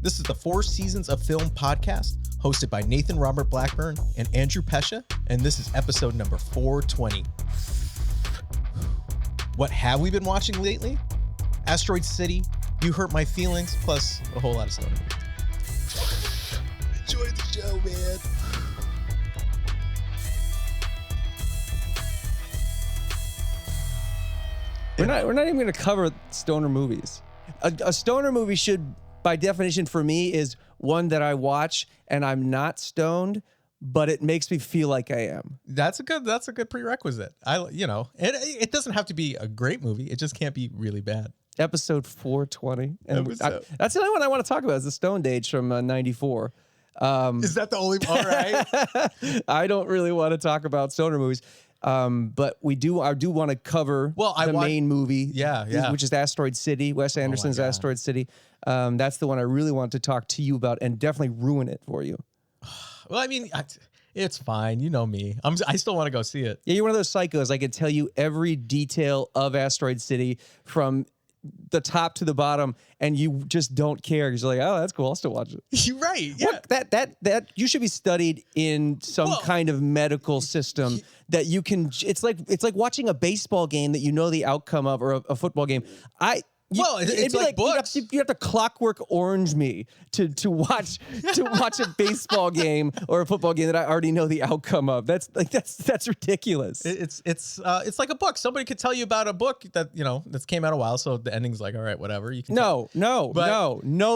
This is the Four Seasons of Film podcast, hosted by Nathan Robert Blackburn and Andrew Pesha, and this is episode number 420. What have we been watching lately? Asteroid City, You Hurt My Feelings, plus a whole lot of stuff. Enjoy the show, man. We're not even going to cover stoner movies. A stoner movie should, by definition for me, is one that I watch and I'm not stoned, but it makes me feel like I am. That's a good prerequisite. It doesn't have to be a great movie. It just can't be really bad. Episode 420. And that's the only one I want to talk about is the Stöned age from 94. Is that the only one? All right. I don't really want to talk about stoner movies. But I do want to cover the main movie, which is Asteroid City, Wes Anderson's Asteroid City. That's the one I really want to talk to you about and definitely ruin it for you. Well, I mean, it's fine. You know me. I still want to go see it. Yeah, you're one of those psychos. I can tell you every detail of Asteroid City from the top to the bottom, and you just don't care because you're like, oh, that's cool. I'll still watch it. You're right. Yeah. Look, that you should be studied in some kind of medical system that you can. It's like watching a baseball game that you know the outcome of, or a football game. It's like books. You have to Clockwork Orange me to watch a baseball game or a football game that I already know the outcome of. That's ridiculous. It's like a book. Somebody could tell you about a book that's came out a while, so the ending's like, all right, whatever. You can no,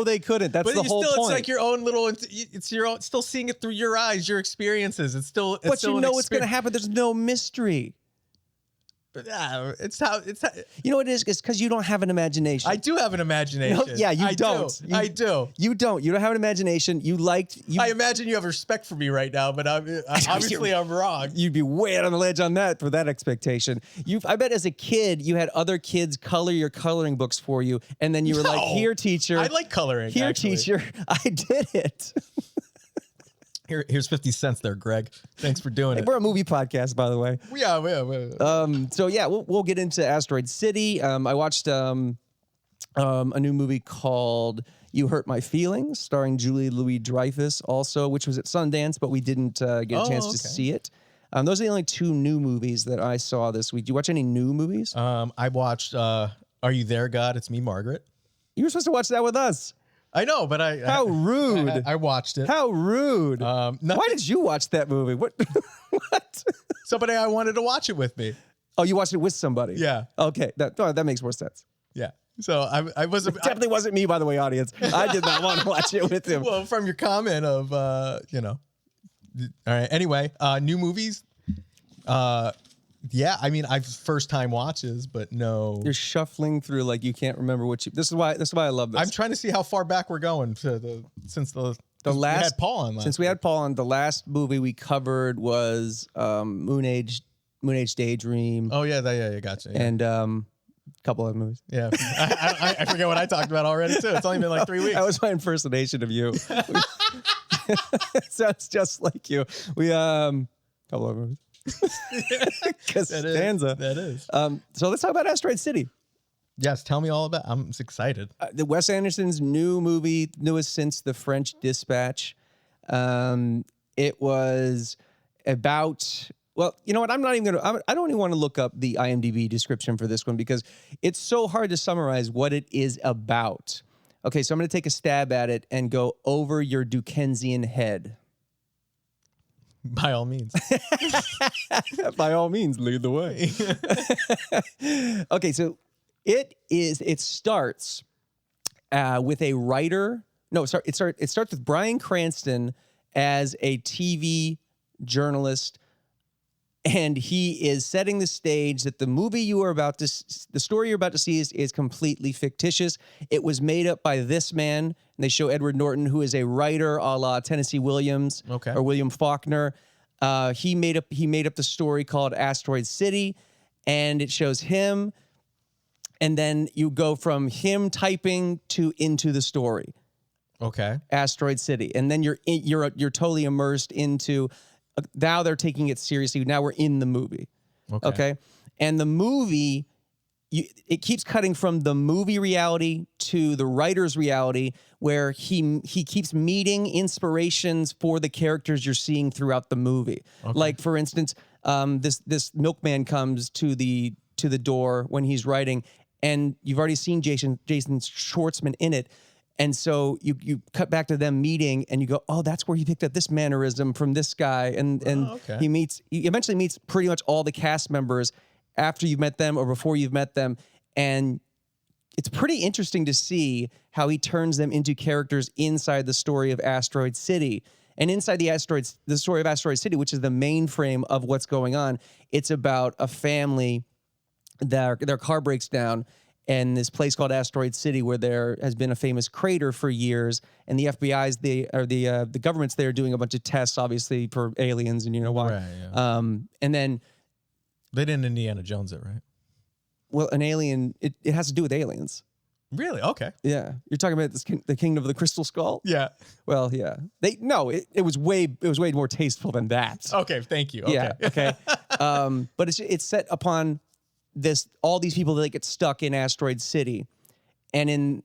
they couldn't. That's the whole point. It's like your own little. It's your own. Still seeing it through your eyes, your experiences. But you know what's going to happen. There's no mystery. But yeah, it's how. You know what it is? It's because you don't have an imagination. I do have an imagination. No, yeah, you don't. I do. You don't. You don't have an imagination. I imagine you have respect for me right now, but obviously I'm wrong. You'd be way out on the ledge on that for that expectation. I bet as a kid you had other kids color your coloring books for you, and then you were like, "Here, teacher." I like coloring. Here, teacher. I did it. Here's 50 cents there, Greg. Thanks for doing it. We're a movie podcast, by the way. Yeah. So yeah, we'll get into Asteroid City. I watched a new movie called You Hurt My Feelings, starring Julie Louis-Dreyfus also, which was at Sundance, but we didn't get a chance to see it. Those are the only two new movies that I saw this week. Did you watch any new movies? I watched Are You There, God? It's Me, Margaret. You were supposed to watch that with us. I know, but How rude. I watched it. How rude. Why did you watch that movie? What? Somebody I wanted to watch it with me. Oh, you watched it with somebody? Yeah. Okay, that makes more sense. Yeah. So I wasn't. It definitely wasn't me, by the way, audience. I did not want to watch it with him. Well, from your comment of, All right. Anyway, new movies. Yeah, I mean, I've first time watches, but no. You're shuffling through like you can't remember what you. This is why I love this. I'm trying to see how far back we're going since we had Paul on. Since we had Paul on, the last movie we covered was Moonage Daydream. Oh yeah, gotcha. Yeah. And a couple other movies. Yeah, I forget what I talked about already too. It's only been like 3 weeks. That was my impersonation of you. It sounds just like you. We couple of movies. Costanza. That is. So let's talk about Asteroid City. Yes, tell me all about. I'm excited. The Wes Anderson's new movie, newest since The French Dispatch. It was about. Well, you know what? I'm not even gonna. I don't even want to look up the IMDb description for this one because it's so hard to summarize what it is about. Okay, so I'm going to take a stab at it and go over your Dickensian head. By all means. By all means, lead the way. Okay, so it starts with a writer. No, sorry, it starts with Bryan Cranston as a TV journalist, and he is setting the stage that the story you're about to see is completely fictitious. It was made up by this man, and they show Edward Norton, who is a writer a la Tennessee Williams or William Faulkner. He made up the story called Asteroid City, and it shows him, and then you go from him typing to into the story. Okay. Asteroid City, and then you're totally immersed into. Now they're taking it seriously. Now we're in the movie. Okay. And the movie, it keeps cutting from the movie reality to the writer's reality, where he keeps meeting inspirations for the characters you're seeing throughout the movie. Okay. Like, for instance, this milkman comes to the door when he's writing, and you've already seen Jason Schwartzman in it. And so you cut back to them meeting, and you go, oh, that's where he picked up this mannerism from this guy. And okay. He eventually meets pretty much all the cast members after you've met them or before you've met them. And it's pretty interesting to see how he turns them into characters inside the story of Asteroid City. And inside the story of Asteroid City, which is the mainframe of what's going on, it's about a family that their car breaks down in this place called Asteroid City, where there has been a famous crater for years, and the FBI's the government's there doing a bunch of tests, obviously for aliens, and you know why. Right, yeah. And then they didn't Indiana Jones it, right? Well, an alien, it has to do with aliens. Really? Okay. Yeah, you're talking about the Kingdom of the Crystal Skull. Yeah. Well, yeah. It was way more tasteful than that. Okay, thank you. Okay. Yeah. Okay. But it's set upon all these people that get stuck in Asteroid City, and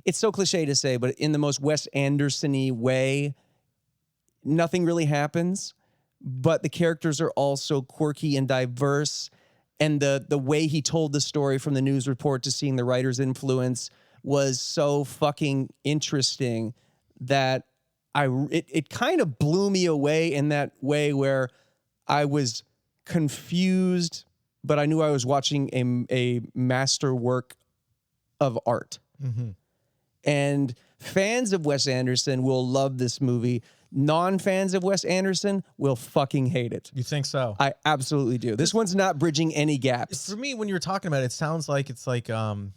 it's so cliche to say, but in the most Wes Anderson-y way, nothing really happens, but the characters are also quirky and diverse, and the way he told the story, from the news report to seeing the writer's influence, was so fucking interesting that it kind of blew me away in that way, where I was confused, but I knew I was watching a masterwork of art. Mm-hmm. And fans of Wes Anderson will love this movie. Non-fans of Wes Anderson will fucking hate it. You think so? I absolutely do. This one's not bridging any gaps. For me, when you were talking about it, it sounds like it's like Grand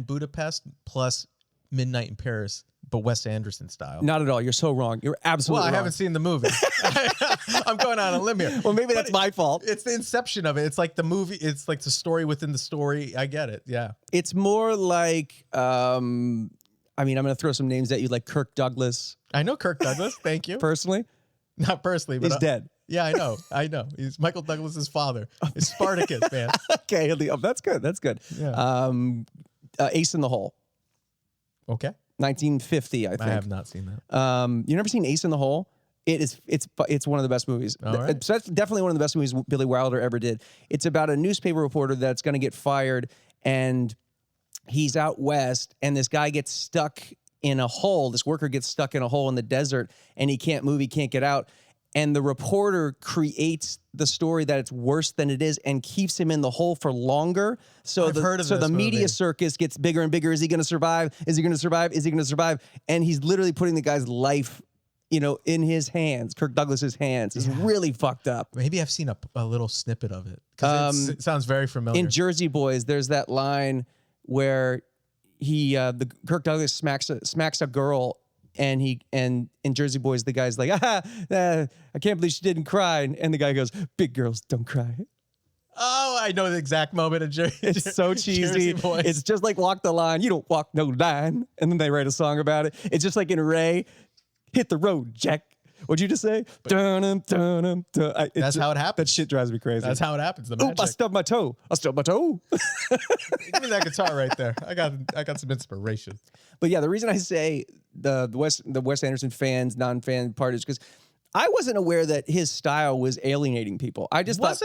Budapest plus Midnight in Paris, but Wes Anderson style. Not at all. You're so wrong. You're absolutely wrong. I haven't seen the movie. I'm going on a limb here. Well, maybe that's my fault. It's the inception of it. It's like the movie. It's like the story within the story. I get it. Yeah. It's more like, I'm going to throw some names at you, like Kirk Douglas. I know Kirk Douglas. Thank you. Personally? Not personally, but he's dead. Yeah, I know. He's Michael Douglas's father. It's Spartacus, man. Okay. That's good. That's good. Yeah. Ace in the Hole. Okay. 1950, I think. I have not seen that. You never seen Ace in the Hole? It's one of the best movies. Right. So that's definitely one of the best movies Billy Wilder ever did. It's about a newspaper reporter that's going to get fired, and he's out west, and this guy gets stuck in a hole. This worker gets stuck in a hole in the desert, and he can't move, he can't get out. And the reporter creates the story that it's worse than it is and keeps him in the hole for longer. So the media circus gets bigger and bigger. Is he going to survive? Is he going to survive? Is he going to survive? And he's literally putting the guy's life, in his hands, Kirk Douglas's hands. It's really fucked up. Maybe I've seen a little snippet of it, because it sounds very familiar. In Jersey Boys, there's that line where Kirk Douglas smacks a girl. And in Jersey Boys, the guy's like, I can't believe she didn't cry. And the guy goes, big girls don't cry. Oh, I know the exact moment of Jersey. It's so cheesy. It's just like Walk the Line. You don't walk no line. And then they write a song about it. It's just like in Ray, hit the road, Jack. What'd you just say? That's how it happens. That shit drives me crazy. That's how it happens. The magic. I stubbed my toe. Give me that guitar right there. I got some inspiration. But yeah, the reason I say the Wes Anderson fans, non-fan part is because I wasn't aware that his style was alienating people. I just thought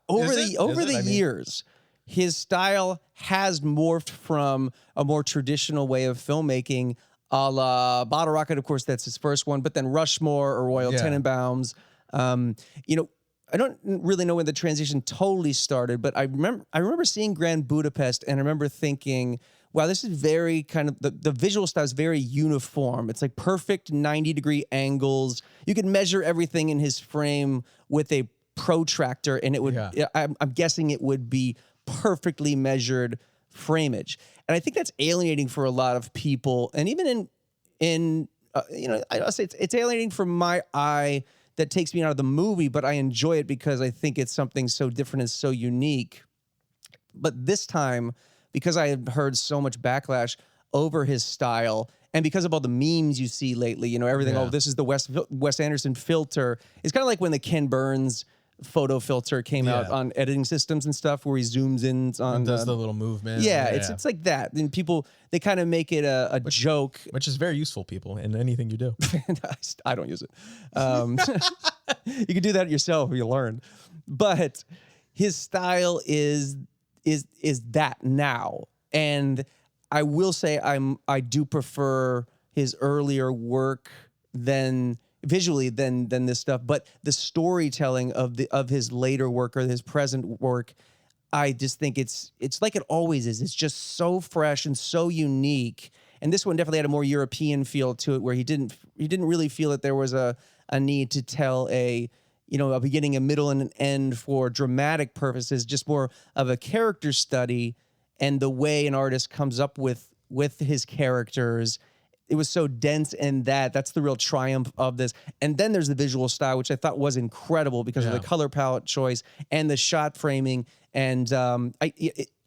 over the years, his style has morphed from a more traditional way of filmmaking, a la Bottle Rocket, of course, that's his first one, but then Rushmore or Royal Tenenbaums. I don't really know when the transition totally started, but I remember seeing Grand Budapest, and I remember thinking, wow, this is very kind of, the visual style is very uniform. It's like perfect 90-degree angles. You could measure everything in his frame with a protractor, and it would, I'm guessing it would be perfectly measured frameage. And I think that's alienating for a lot of people. And even I'll say it's alienating from my eye that takes me out of the movie, but I enjoy it because I think it's something so different and so unique. But this time, because I had heard so much backlash over his style, and because of all the memes you see lately, everything, this is the Wes Anderson filter. It's kind of like when the Ken Burns photo filter came out on editing systems and stuff, where he zooms in on and does the little movement. Yeah, it's like that. And people, they kind of make it a joke, which is very useful, people, in anything you do. I don't use it. You can do that yourself if you learn. But his style is that now, and I will say I do prefer his earlier work visually than this stuff, but the storytelling of his later work or his present work, I just think it's like it always is. It's just so fresh and so unique. And this one definitely had a more European feel to it, where he didn't really feel that there was a need to tell a beginning, a middle, and an end for dramatic purposes, just more of a character study and the way an artist comes up with his characters. It was so dense, and that's the real triumph of this. And then there's the visual style, which I thought was incredible because of the color palette choice and the shot framing. And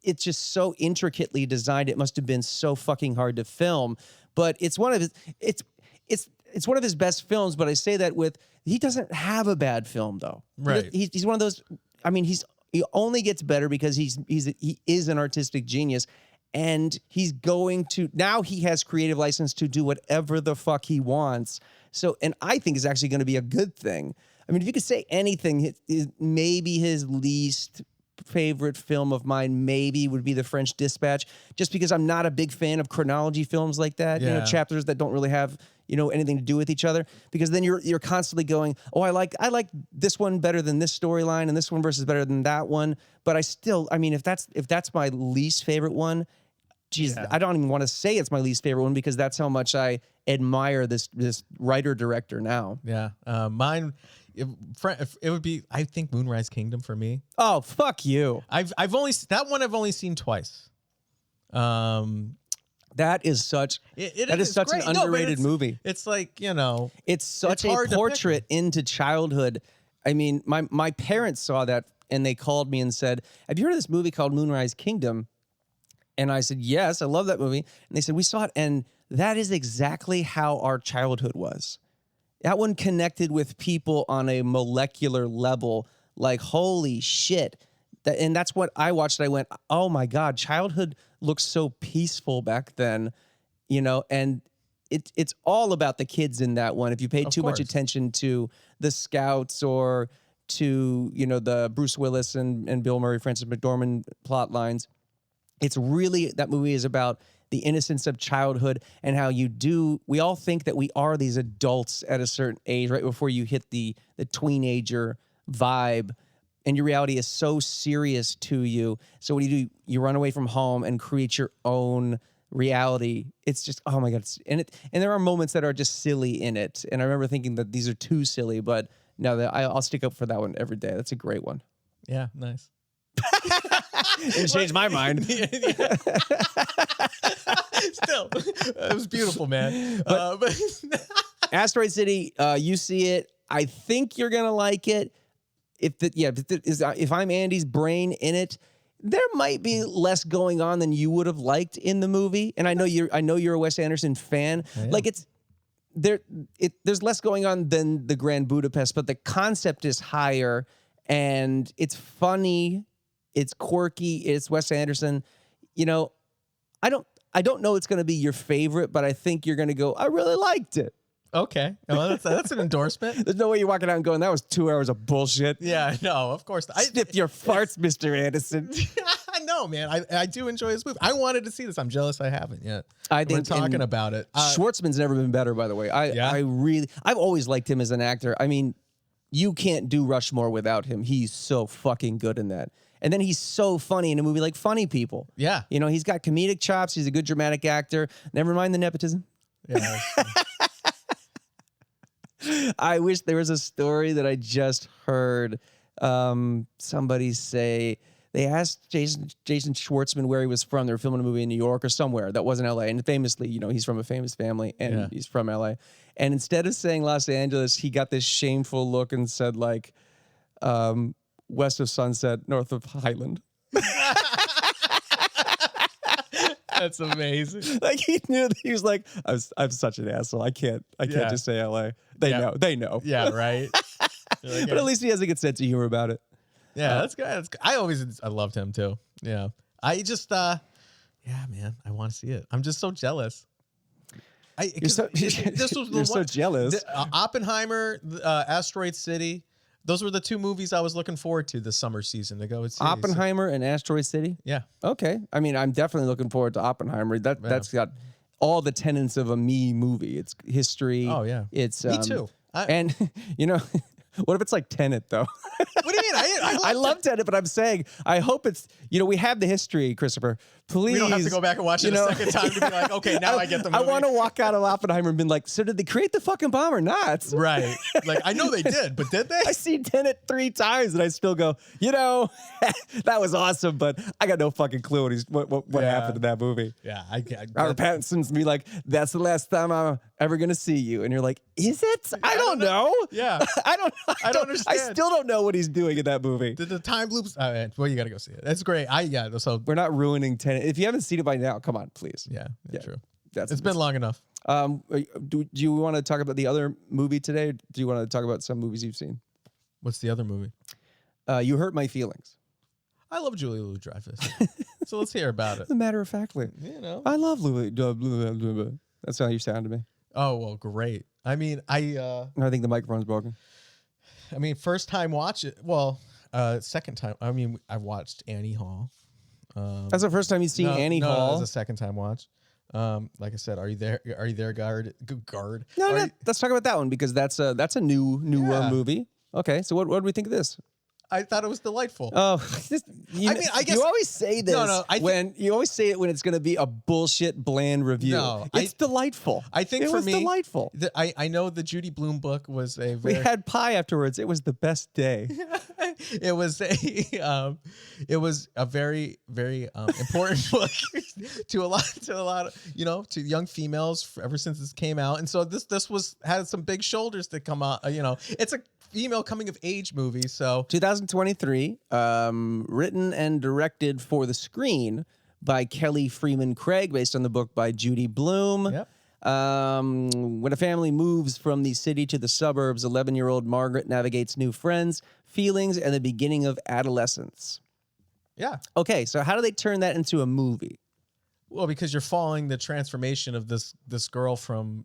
it's just so intricately designed. It must have been so fucking hard to film. But it's one of his it's one of his best films. But I say that he doesn't have a bad film though. Right. He's one of those. I mean, he only gets better because he is an artistic genius. And he has creative license to do whatever the fuck he wants. So, and I think it's actually going to be a good thing. I mean, if you could say anything, maybe his least favorite film of mine maybe would be The French Dispatch, just because I'm not a big fan of chronology films like that. Yeah. Chapters that don't really have anything to do with each other, because then you're constantly going, oh, I like this one better than this storyline, and this one versus better than that one. But if that's my least favorite one, geez, I don't even want to say it's my least favorite one, because that's how much I admire this writer director now. Yeah, mine. It would be, I think, Moonrise Kingdom for me. Oh, fuck you! I've only seen twice. That is such such an underrated movie. It's like, it's such a portrait into childhood. I mean, my parents saw that and they called me and said, "Have you heard of this movie called Moonrise Kingdom?" And I said, "Yes, I love that movie." And they said, "We saw it, and that is exactly how our childhood was." That one connected with people on a molecular level, like, holy shit. And that's what I watched. I went, oh my God, childhood looks so peaceful back then, and it's all about the kids in that one. If you paid too much attention to the Scouts or to, the Bruce Willis and Bill Murray, Frances McDormand plot lines, it's really, that movie is about the innocence of childhood and how we all think that we are these adults at a certain age, right before you hit the tweenager vibe, and your reality is so serious to you. So what do? You run away from home and create your own reality. It's just, oh my God. And there are moments that are just silly in it. And I remember thinking that these are too silly, but no, I'll stick up for that one every day. That's a great one. Yeah, nice. It changed my mind. Still, it was beautiful, man. But Asteroid City, you see it. I think you're gonna like it. If I'm Andy's brain in it, there might be less going on than you would have liked in the movie. And I know you're a Wes Anderson fan. Like there's less going on than the Grand Budapest, but the concept is higher, and it's funny. It's quirky. It's Wes Anderson. I don't know it's going to be your favorite, but I think you're going to go, I really liked it. Okay. Well, that's an endorsement. There's no way you're walking out and going, that was 2 hours of bullshit. Yeah, no, of course. Sniff your farts, Mr. Anderson. No, man. I do enjoy his movie. I wanted to see this. I'm jealous I haven't yet. I think we're talking about it. Schwartzman's never been better, by the way. I've always liked him as an actor. I mean, you can't do Rushmore without him. He's so fucking good in that. And then he's so funny in a movie like Funny People. Yeah. He's got comedic chops. He's a good dramatic actor. Never mind the nepotism. Yeah. I wish there was a story that I just heard somebody say. They asked Jason Schwartzman where he was from. They were filming a movie in New York or somewhere that wasn't L.A. And famously, he's from a famous family and he's from L.A. And instead of saying Los Angeles, he got this shameful look and said, like, west of Sunset, north of Highland. That's amazing. Like, he knew that he was like, I'm such an asshole. I can't just say LA. They know. Yeah, right. Like, but at least he has a good sense of humor about it. Yeah, that's good. I loved him too. Yeah, I just yeah, man, I want to see it. I'm just so jealous. This was You're so jealous. Oppenheimer, Asteroid City. Those were the two movies I was looking forward to this summer season to go see. Oppenheimer and Asteroid City? Yeah. Okay. I mean, I'm definitely looking forward to Oppenheimer. That's got all the tenets of a me movie. It's history. Oh, yeah. It's me too. And, you know, what if it's like Tenet, though? What do you mean? I love Tenet, but I'm saying, I hope it's, we have the history, Christopher. Please. We don't have to go back and watch it a second time to be like, okay, now I get the movie. I want to walk out of Oppenheimer and be like, so did they create the fucking bomb or not? Right. Like, I know they did, but did they? I see Tenet 3 times and I still go, that was awesome, but I got no fucking clue what happened in that movie. Yeah. Robert Pattinson's be like, that's the last time I'm ever going to see you. And you're like, is it? I don't know. Yeah. I don't understand. I still don't know what he's doing in that movie. The time loops. Well, you got to go see it. That's great. So we're not ruining Tenet. If you haven't seen it by now, come on, please. Yeah, true. It's been long enough. Do you want to talk about the other movie today? Or do you want to talk about some movies you've seen? What's the other movie? You Hurt My Feelings. I love Julia Louis-Dreyfus. So let's hear about it. Matter of factly, I love Louis. That's how you sound to me. Oh well, great. I mean, I think the microphone's broken. I mean, first time watch it. Well, second time. I mean, I watched Annie Hall. That's the first time you've seen Annie Hall. No, that was a second time watch. Like I said, are you there, guard? No, let's talk about that one because that's a new movie. Okay, so what do we think of this? I thought it was delightful. Oh, I guess you always say this. You always say it when it's going to be a bullshit bland review. No, it's delightful. I think it was delightful. I know the Judy Blume book was we had pie afterwards. It was the best day. It was a very, very important book to a lot of to young females ever since this came out, and so this had some big shoulders to come out. It's a female coming of age movie. So 2023, written and directed for the screen by Kelly Freeman Craig, based on the book by Judy Blume. Yep. When a family moves from the city to the suburbs, 11-year-old Margaret navigates new friends, feelings, and the beginning of adolescence. Yeah. Okay, so how do they turn that into a movie? Well, because you're following the transformation of this girl from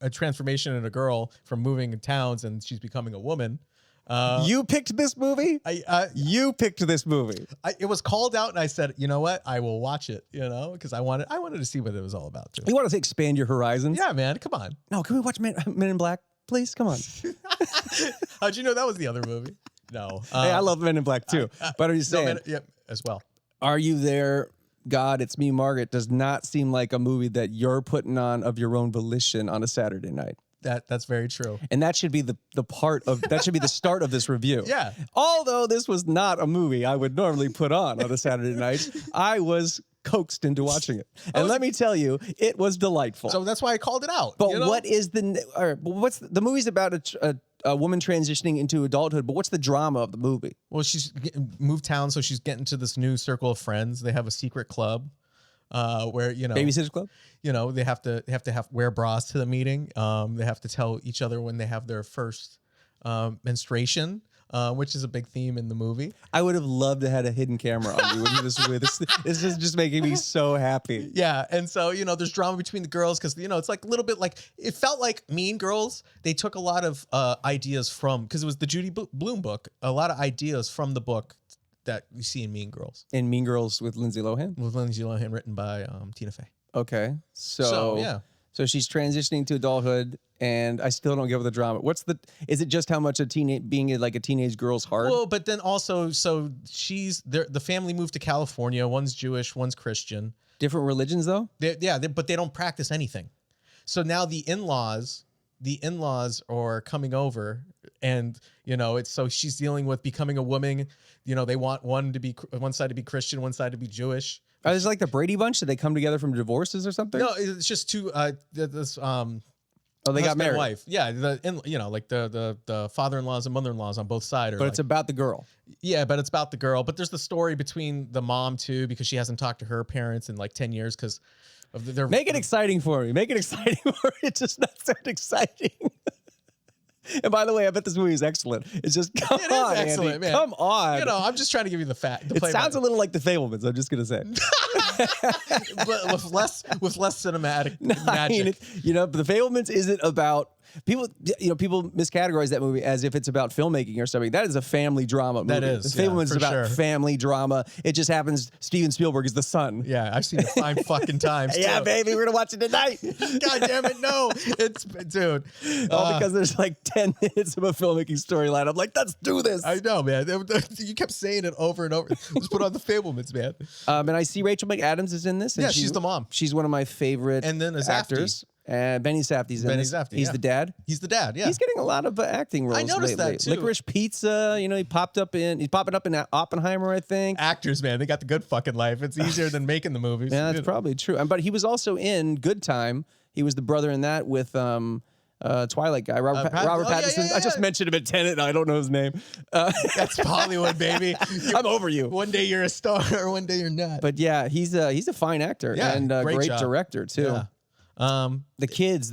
a transformation in a girl from moving in towns, and she's becoming a woman. You picked this movie? You picked this movie. It was called out, and I said, you know what? I will watch it, because I wanted to see what it was all about, too. You want to expand your horizons? Yeah, man. Come on. No, can we watch Men in Black, please? Come on. How'd you know that was the other movie? No. Hey, I love Men in Black, too. But are you saying? Yep, as well. Are you there? God, It's Me, Margaret does not seem like a movie that you're putting on of your own volition on a Saturday night. That's very true. And that should be the start of this review. Yeah. Although this was not a movie I would normally put on a Saturday night, I was coaxed into watching it. And let me tell you, it was delightful. So that's why I called it out. But what's the movie's about a woman transitioning into adulthood, but what's the drama of the movie? Well, she's moved town, so she's getting to this new circle of friends. They have a secret club. Where Babysitter's Club, they have to wear bras to the meeting. They have to tell each other when they have their first menstruation, which is a big theme in the movie. I would have loved to have a hidden camera on you when you this is just making me so happy. Yeah, and so there's drama between the girls because it's like a little bit like it felt like Mean Girls. They took a lot of ideas from because it was the Judy Blume book. A lot of ideas from the book that you see in Mean Girls. In Mean Girls with Lindsay Lohan? With Lindsay Lohan, written by Tina Fey. Okay. So she's transitioning to adulthood, and I still don't get with the drama. Is it just how much being like a teenage girl's hard? Well, but then also, so the family moved to California. One's Jewish, one's Christian. Different religions, though? But they don't practice anything. So now the in-laws are coming over, and so she's dealing with becoming a woman. They want one side to be Christian, one side to be Jewish. Are this like the Brady Bunch? Did they come together from divorces or something? No, it's just two. They got married. Wife. Yeah, the father-in-laws and mother-in-laws on both sides. But it's about the girl. Yeah, but it's about the girl. But there's the story between the mom too, because she hasn't talked to her parents in like 10 years because of their. Make it exciting for me. Make it exciting for me. It just not so exciting. And by the way, I bet this movie is excellent. It's just, come on, excellent, Andy. Man. Come on. You know, I'm just trying to give you the fact. It sounds a little like The Fablemans, I'm just going to say. But with less cinematic magic. The Fablemans isn't about... People miscategorize that movie as if it's about filmmaking or something. That is a family drama movie. That is. The Fablemans is about family drama. It just happens Steven Spielberg is the son. Yeah, I've seen it 5 fucking times. Yeah, baby, we're gonna watch it tonight. God damn it, no. It's dude. All because there's like 10 minutes of a filmmaking storyline. I'm like, let's do this. I know, man. You kept saying it over and over. Let's put on the Fablemans, man. And I see Rachel McAdams is in this. And she's the mom. She's one of my favorite actors. Benny Safdie's in this. He's the dad. He's the dad, yeah. He's getting a lot of acting roles. I noticed lately. that too. Licorice Pizza, he's popping up in Oppenheimer, I think. Actors, man, they got the good fucking life. It's easier than making the movies. Yeah, that's probably true. But he was also in Good Time. He was the brother in that with Twilight guy, Robert Pattinson. Yeah. I just mentioned him at Tenet, and I don't know his name. That's Hollywood, baby. I'm over you. One day you're a star, or one day you're not. But yeah, he's a fine actor and a great director too. Yeah. The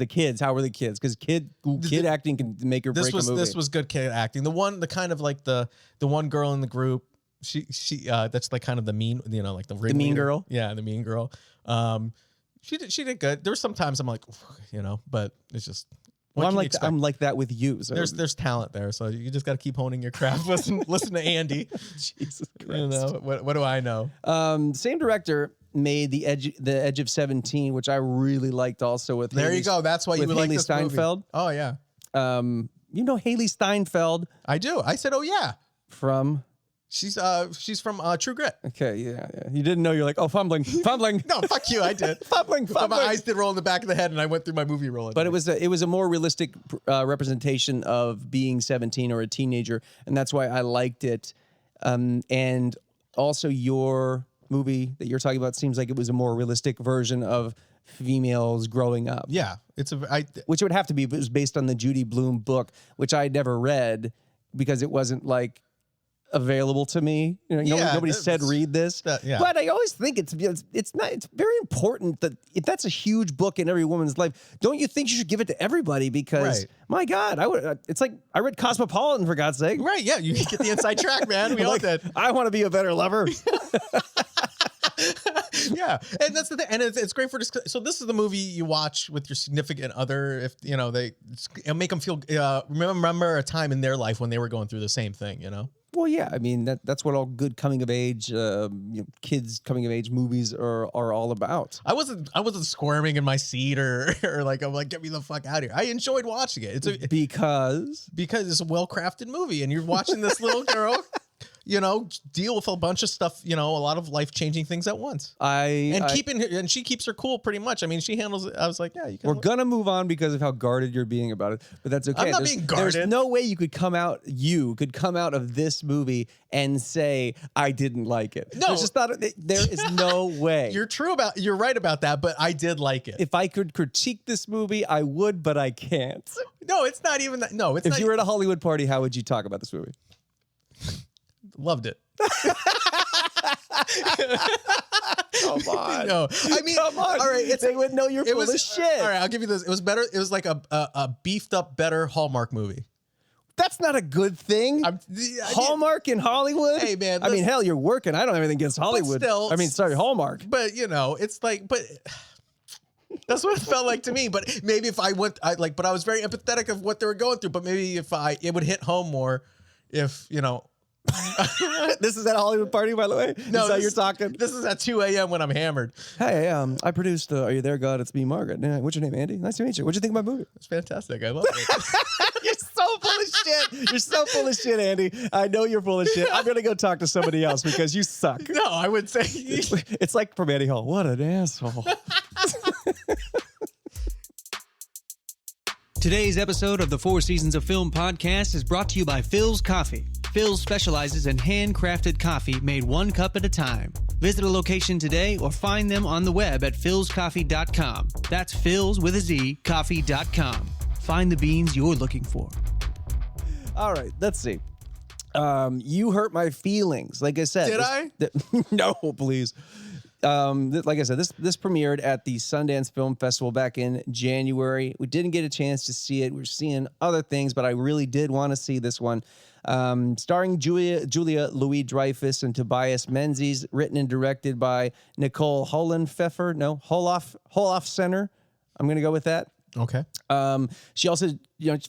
kids. How were the kids? Because kid acting can make or break a movie. This was good kid acting. The kind of like the one girl in the group. She that's like kind of the mean, like the mean girl. Yeah, the mean girl. She did good. There were some times I'm like, but it's just. I'm like that with you. So. There's talent there, so you just got to keep honing your craft. Listen to Andy. Jesus Christ. What do I know? Same director made the Edge of 17, which I really liked also with. There you go. That's why you would like this Steinfeld. Movie. Oh yeah. Haley Steinfeld. I do. I said, oh yeah. From. She's from True Grit. Okay, yeah. You didn't know. You're like, oh, fumbling. No, fuck you. I did. fumbling. But my eyes did roll in the back of the head, and I went through my movie roll. But it was a more realistic representation of being 17 or a teenager, and that's why I liked it. And also, your movie that you're talking about seems like it was a more realistic version of females growing up. Yeah, which it would have to be if it was based on the Judy Blume book, which I never read because it wasn't like available to me. Nobody said read this. But I always think it's very important that if that's a huge book in every woman's life, don't you think you should give it to everybody? Because my God, it's like I read Cosmopolitan for God's sake. Right? Yeah, you get the inside track, man. We all did. I want to be a better lover. Yeah, and that's the thing, and it's great for this. So this is the movie you watch with your significant other, if they make them feel remember a time in their life when they were going through the same thing. Well, yeah, I mean that's what all good coming of age, kids coming of age movies are all about. I wasn't squirming in my seat or like I'm like, get me the fuck out of here. I enjoyed watching it. Because it's a well crafted movie, and you're watching this little girl. Deal with a bunch of stuff, a lot of life-changing things at once. And she keeps her cool pretty much. I mean, she handles it. I was like, yeah, you can. We're going to move on because of how guarded you're being about it, but that's okay. I'm not being guarded. There's no way you could come out of this movie and say, I didn't like it. No. There is no way. You're right about that, but I did like it. If I could critique this movie, I would, but I can't. No, it's not even that. No, it's not. If you were at a Hollywood party, how would you talk about this movie? Loved it. Come on. No, I mean, come on. All right, they would know you're full of shit. All right, I'll give you this. It was better. It was like a beefed up, better Hallmark movie. That's not a good thing. Hallmark in Hollywood? Hey, man. I mean, hell, you're working. I don't have anything against Hollywood. Sorry, Hallmark. But, it's like, that's what it felt like to me. But maybe if I but I was very empathetic of what they were going through. But maybe it would hit home more if, This is at a Hollywood party, by the way? No, how you're talking? This is at 2 a.m. when I'm hammered. Hey, I produced Are You There, God? It's me, Margaret. What's your name, Andy? Nice to meet you. What'd you think of my movie? It's fantastic. I love it. You're so full of shit. You're so full of shit, Andy. I know you're full of shit. I'm going to go talk to somebody else because you suck. No, I would say. It's like from Andy Hall. What an asshole. Today's episode of the Four Seasons of Film podcast is brought to you by Phil's Coffee. Phil's specializes in handcrafted coffee made one cup at a time. Visit a location today or find them on the web at philscoffee.com. That's Phil's with a Z, coffee.com. Find the beans you're looking for. All right, let's see. You hurt my feelings. Like I said. Did I? No, please. like I said, this premiered at the Sundance Film Festival back in January. We didn't get a chance to see it. We're seeing other things, but I really did want to see this one. Starring Julia Louis-Dreyfus and Tobias Menzies, written and directed by Nicole Holofcener. I'm going to go with that. Okay. She also,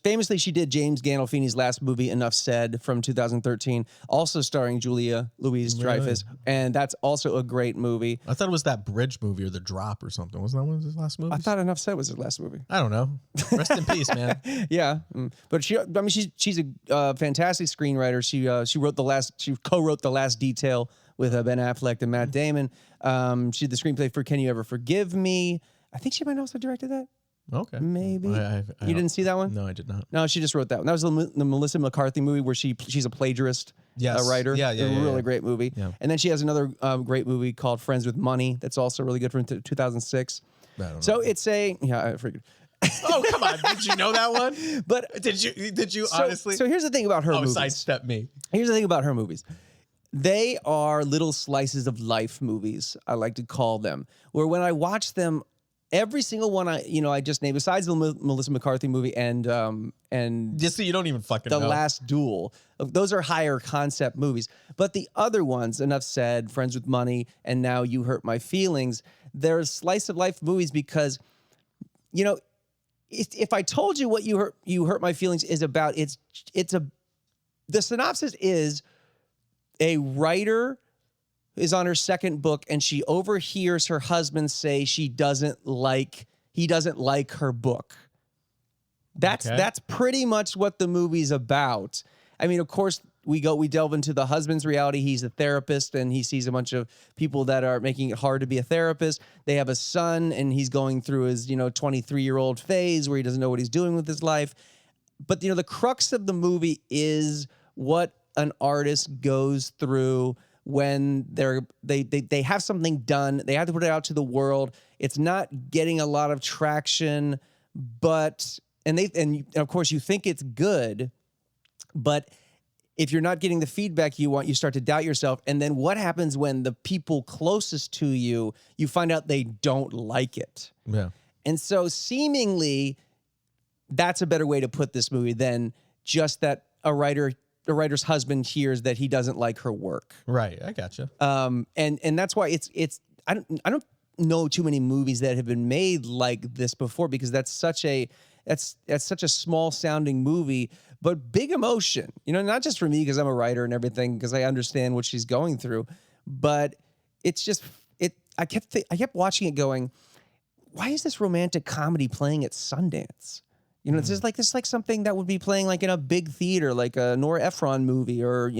famously, she did James Gandolfini's last movie, Enough Said, from 2013, also starring Julia Louis-Dreyfus, and that's also a great movie. I thought it was that Bridge movie or The Drop or something. Wasn't that one of his last movies? I thought Enough Said was his last movie. I don't know. Rest in peace, man. Yeah, but she's a fantastic screenwriter. She co-wrote The Last Detail with Ben Affleck and Matt Damon. She did the screenplay for Can You Ever Forgive Me? I think she might also directed that. Okay. Maybe. I you didn't see that one? No, I did not. No, she just wrote that one. That was the Melissa McCarthy movie where she's a plagiarist writer. Yeah. Really great movie. Yeah. And then she has another great movie called Friends with Money that's also really good from 2006. So it's I figured. Oh, come on. Did you know that one? But did you honestly? So here's the thing about her movies. Sidestep me. Here's the thing about her movies. They are little slices of life movies, I like to call them, where when I watch them, every single one I just named, besides the Melissa McCarthy movie and just so you don't even fucking The know. Last Duel, those are higher concept movies. But the other ones, Enough Said, Friends with Money, and now You Hurt My Feelings, they're slice of life movies because, if I told you what You Hurt My Feelings is about, the synopsis is a writer is on her second book and she overhears her husband say he doesn't like her book. That's pretty much what the movie's about. I mean, of course, we delve into the husband's reality. He's a therapist and he sees a bunch of people that are making it hard to be a therapist. They have a son and he's going through his, 23-year-old phase where he doesn't know what he's doing with his life. But, the crux of the movie is what an artist goes through when they have something done, they have to put it out to the world. It's not getting a lot of traction, and of course you think it's good, but if you're not getting the feedback you want, you start to doubt yourself. And then what happens when the people closest to you find out they don't like it? Yeah. And so seemingly that's a better way to put this movie than just that a writer's husband hears that he doesn't like her work. Right, I gotcha. And that's why I don't know too many movies that have been made like this before, because that's such a small sounding movie, but big emotion. Not just for me because I'm a writer and everything, because I understand what she's going through, but it's just I kept watching it going, why is this romantic comedy playing at Sundance? It's just like this, like something that would be playing like in a big theater, like a Nora Ephron movie, or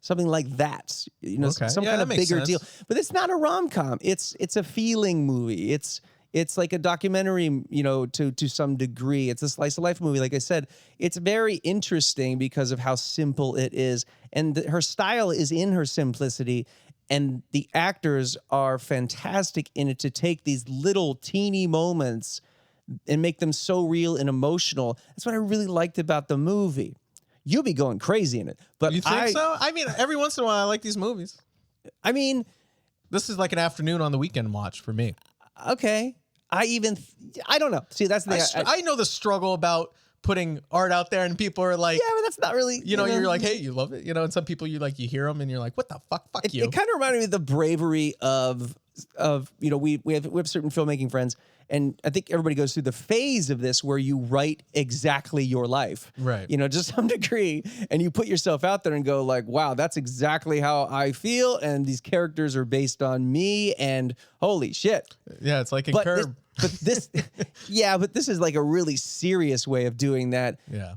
something like that. Some kind of bigger deal. But it's not a rom-com. It's a feeling movie. It's like a documentary, to some degree. It's a slice of life movie. Like I said, it's very interesting because of how simple it is, and her style is in her simplicity. And the actors are fantastic in it to take these little teeny moments and make them so real and emotional. That's what I really liked about the movie. You'll be going crazy in it. But you think so? I mean, every once in a while, I like these movies. I mean, this is like an afternoon on the weekend watch for me. Okay. I don't know. See, that's the thing. I know the struggle about putting art out there, and people are like, yeah, but that's not really, you're like, hey, you love it. And some people you hear them and you're like, what the fuck? Fuck you. It kind of reminded me of the bravery of we have certain filmmaking friends, and I think everybody goes through the phase of this where you write exactly your life, right? To some degree, and you put yourself out there and go like, wow, that's exactly how I feel, and these characters are based on me, and holy shit. Yeah, it's like a curb. But this is like a really serious way of doing that. Yeah.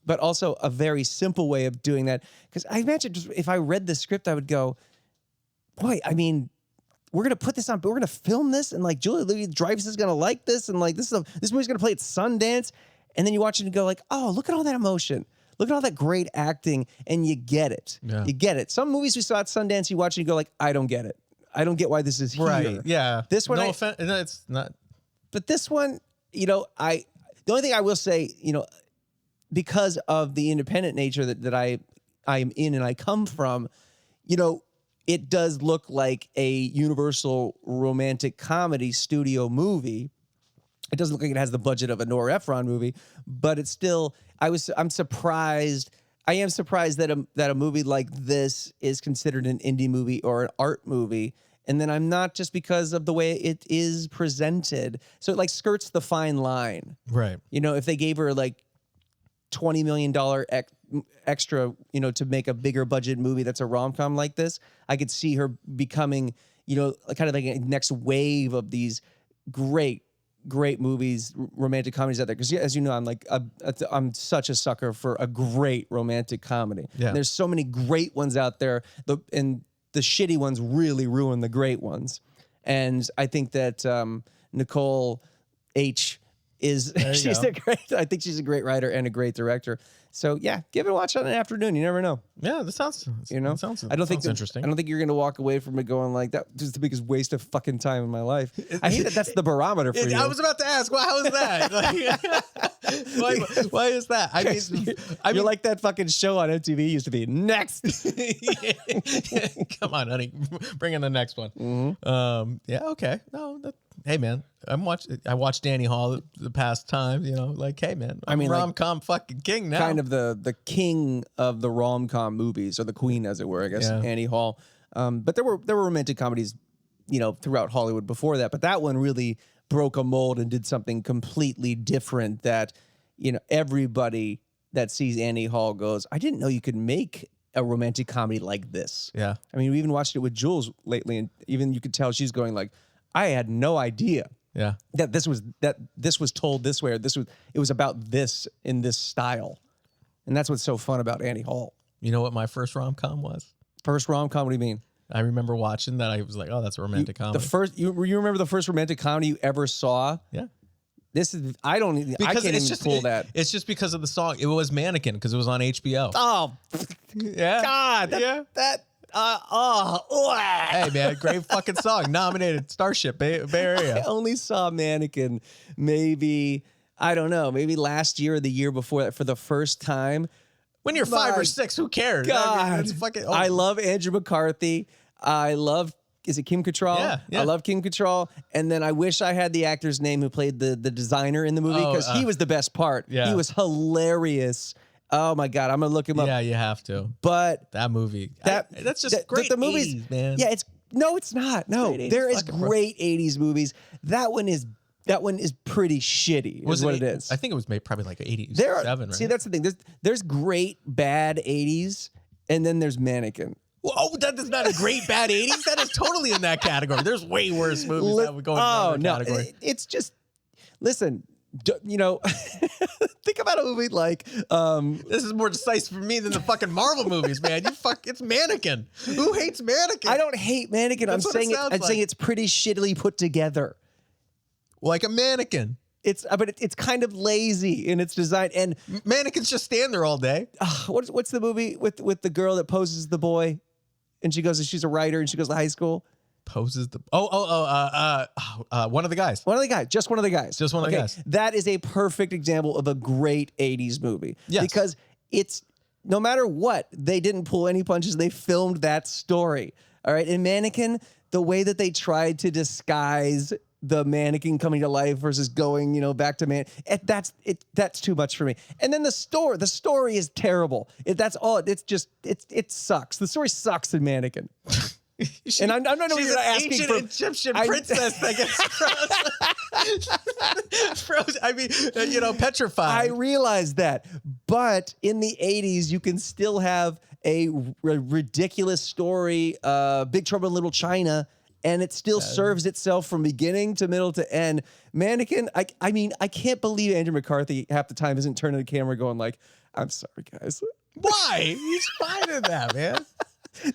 But also a very simple way of doing that. Because I imagine just if I read the script, I would go, boy, I mean, we're gonna put this on, but we're gonna film this, and like Julia Louis-Dreyfus is gonna like this, and like this movie's gonna play at Sundance, and then you watch it and go like, oh, look at all that emotion. Look at all that great acting, and you get it. Yeah. You get it. Some movies we saw at Sundance, you watch it and you go like, I don't get it. I don't get why this is here. Right. Yeah. This one, no offense. No, it's not. But this one, the only thing I will say, because of the independent nature that I am in and I come from, it does look like a Universal romantic comedy studio movie. It doesn't look like it has the budget of a Nora Ephron movie, but it's still. I'm surprised. I am surprised that a movie like this is considered an indie movie or an art movie. And then I'm not, just because of the way it is presented. So it like skirts the fine line. Right. You know, if they gave her like $20 million extra, you know, to make a bigger budget movie that's a rom-com like this, I could see her becoming, you know, kind of like a next wave of these great movies, romantic comedies out there. Because as you know, I'm such a sucker for a great romantic comedy. Yeah. And there's so many great ones out there. And the shitty ones really ruin the great ones. And I think that Nicole H. I think she's a great writer and a great director. So yeah, give it a watch on an afternoon. You never know. Yeah, that sounds, you know, sounds interesting. I don't think you're going to walk away from it going like, that was the biggest waste of fucking time in my life. I hate that that's the barometer for you. I was about to ask, well, how is that? Why is that? I mean, you're like that fucking show on MTV used to be. Next. Come on, honey. Bring in the next one. Mm-hmm. Yeah, okay. No, hey, man. I watched Danny Hall the past time, you know, like, hey, man, I'm rom-com fucking king now. Kind of the king of the rom-com movies, or the queen, as it were, I guess, Annie Hall. But there were romantic comedies, you know, throughout Hollywood before that. But that one really broke a mold and did something completely different that, you know, everybody that sees Annie Hall goes, I didn't know you could make a romantic comedy like this. Yeah. I mean, we even watched it with Jules lately, and even you could tell she's going like, I had no idea. Yeah. That this was told this way, or it was about this in this style. And that's what's so fun about Annie Hall. You know what my first rom-com was? First rom-com? What do you mean? I remember watching that. I was like, oh, that's a romantic comedy. You remember the first romantic comedy you ever saw? Yeah. I can't even pull that. It's just because of the song. It was Mannequin because it was on HBO. Oh, yeah. God. Hey, man, great fucking song. Nominated Starship, Bay Area. I only saw Mannequin maybe last year or the year before that for the first time. When you're 5 or 6, who cares? God. I love Andrew McCarthy. Is it Kim Cattrall? Yeah. I love Kim Cattrall. And then I wish I had the actor's name who played the designer in the movie, because he was the best part. Yeah. He was hilarious. Oh my God, I'm gonna look him up. Yeah, you have to. But that movie, that's just great. The movies, 80s, man. Yeah, it's not. No, there is great 80s movies. That one is pretty shitty. Is what it is. I think it was made probably like 87. See, that's the thing. There's great bad 80s, and then there's Mannequin. Oh, that is not a great bad 80s. That is totally in that category. There's way worse movies that would go in that category. It's just, listen, you know, think about a movie like this is more decisive for me than the fucking Marvel movies, man. It's Mannequin. Who hates Mannequin? I don't hate Mannequin. I'm saying it's pretty shittily put together. Like a mannequin. But it's kind of lazy in its design, and mannequins just stand there all day. What's the movie with the girl that poses the boy, and she's a writer and she goes to high school? Poses the one of the guys. Just one of the guys. That is a perfect example of a great 80s movie. Yes. Because it's, no matter what, they didn't pull any punches. They filmed that story. All right. In Mannequin, the way that they tried to disguise the mannequin coming to life versus going, back to that's too much for me. And then the story is terrible. It sucks. The story sucks in Mannequin. And I'm not she's an ancient Egyptian princess that gets frozen. I mean, petrified. I realize that, but in the 80s, you can still have a ridiculous story, Big Trouble in Little China, and it still serves itself from beginning to middle to end. Mannequin, I mean, I can't believe Andrew McCarthy half the time isn't turning the camera going like, "I'm sorry, guys." Why? He's fine in that, man.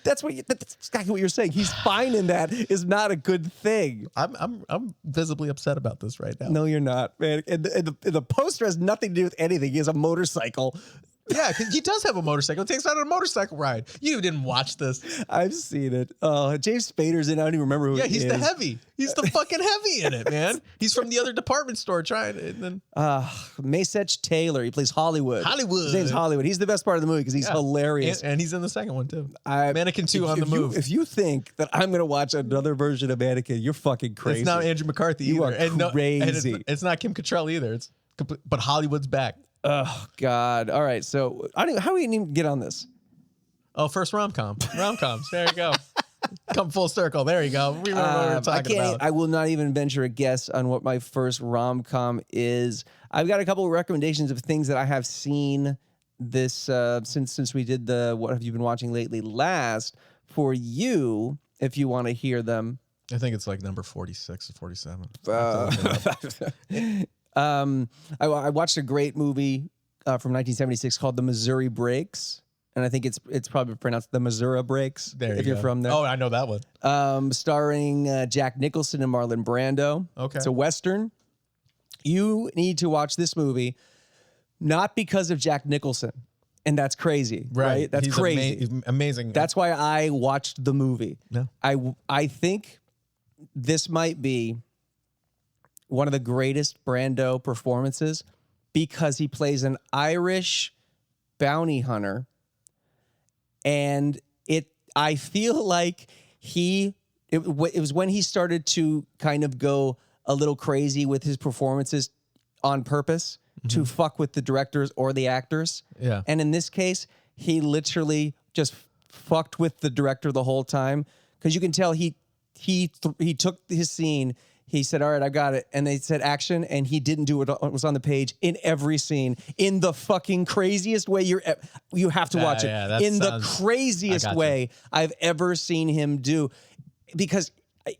That's exactly what you're saying. He's fine in that is not a good thing. I'm visibly upset about this right now. No, you're not, man. And the poster has nothing to do with anything. He has a motorcycle. Yeah, because he does have a motorcycle. He takes out on a motorcycle ride. You didn't watch this. I've seen it. James Spader's in. I don't even remember who. Yeah, he's the heavy. He's the fucking heavy in it, man. He's from the other department store trying to. And then Maysech Taylor. He plays Hollywood. His name's Hollywood. He's the best part of the movie because he's hilarious. And he's in the second one too. Mannequin 2 on the move. If you think that I'm gonna watch another version of Mannequin, you're fucking crazy. It's not Andrew McCarthy you either. Are crazy. And it's not Kim Cattrall either. It's but Hollywood's back. Oh God! All right, so how do we even get on this? Oh, first rom-com. Rom-coms. There you go. Come full circle. There you go. We remember what we were talking about. I will not even venture a guess on what my first rom-com is. I've got a couple of recommendations of things that I have seen this since we did the What Have You Been Watching Lately last for you, if you want to hear them. I think it's like number 46 or 47. I watched a great movie from 1976 called The Missouri Breaks. And I think it's probably pronounced The Missouri Breaks if you're from there. Oh, I know that one. Starring Jack Nicholson and Marlon Brando. Okay. It's a Western. You need to watch this movie, not because of Jack Nicholson. And that's crazy, right? That's crazy. He's amazing. That's why I watched the movie. No. I think this might be one of the greatest Brando performances because he plays an Irish bounty hunter. And I feel like it was when he started to kind of go a little crazy with his performances on purpose to fuck with the directors or the actors. Yeah. And in this case, he literally just fucked with the director the whole time because you can tell he took his scene. He said, all right, I got it. And they said action, and he didn't do what was on the page in every scene in the fucking craziest way. You have to watch it. In the craziest way I've ever seen him do. Because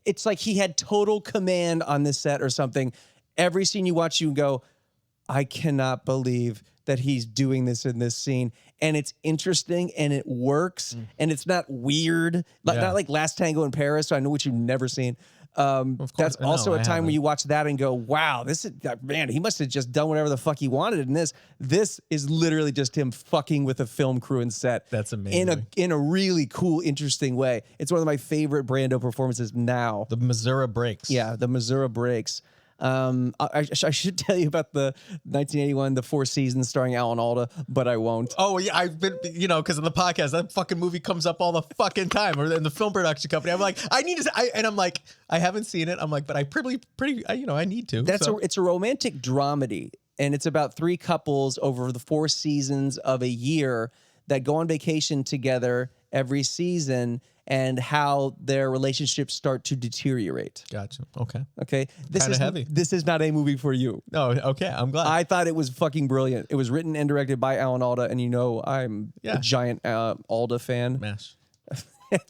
it's like he had total command on this set or something. Every scene you watch, you go, I cannot believe that he's doing this in this scene. And it's interesting, and it works, and it's not weird. Not like Last Tango in Paris, so I know what you've never seen. That's also a time where you watch that and go, wow, man, he must have just done whatever the fuck he wanted in this. This is literally just him fucking with a film crew and set. That's amazing. In a really cool, interesting way. It's one of my favorite Brando performances now. The Missouri Breaks. Yeah, the Missouri Breaks. I should tell you about the 1981, The Four Seasons starring Alan Alda, but I won't. Oh yeah, I've been, because in the podcast that fucking movie comes up all the fucking time, or in the film production company. I'm like, I need to, and I'm like, I haven't seen it. I'm like, but I I need to. It's a romantic dramedy, and it's about three couples over the 4 seasons of a year that go on vacation together every season, and how their relationships start to deteriorate. Gotcha. Okay. Okay. Heavy. This is not a movie for you. No. Okay. I'm glad. I thought it was fucking brilliant. It was written and directed by Alan Alda, and I'm a giant Alda fan. Mash.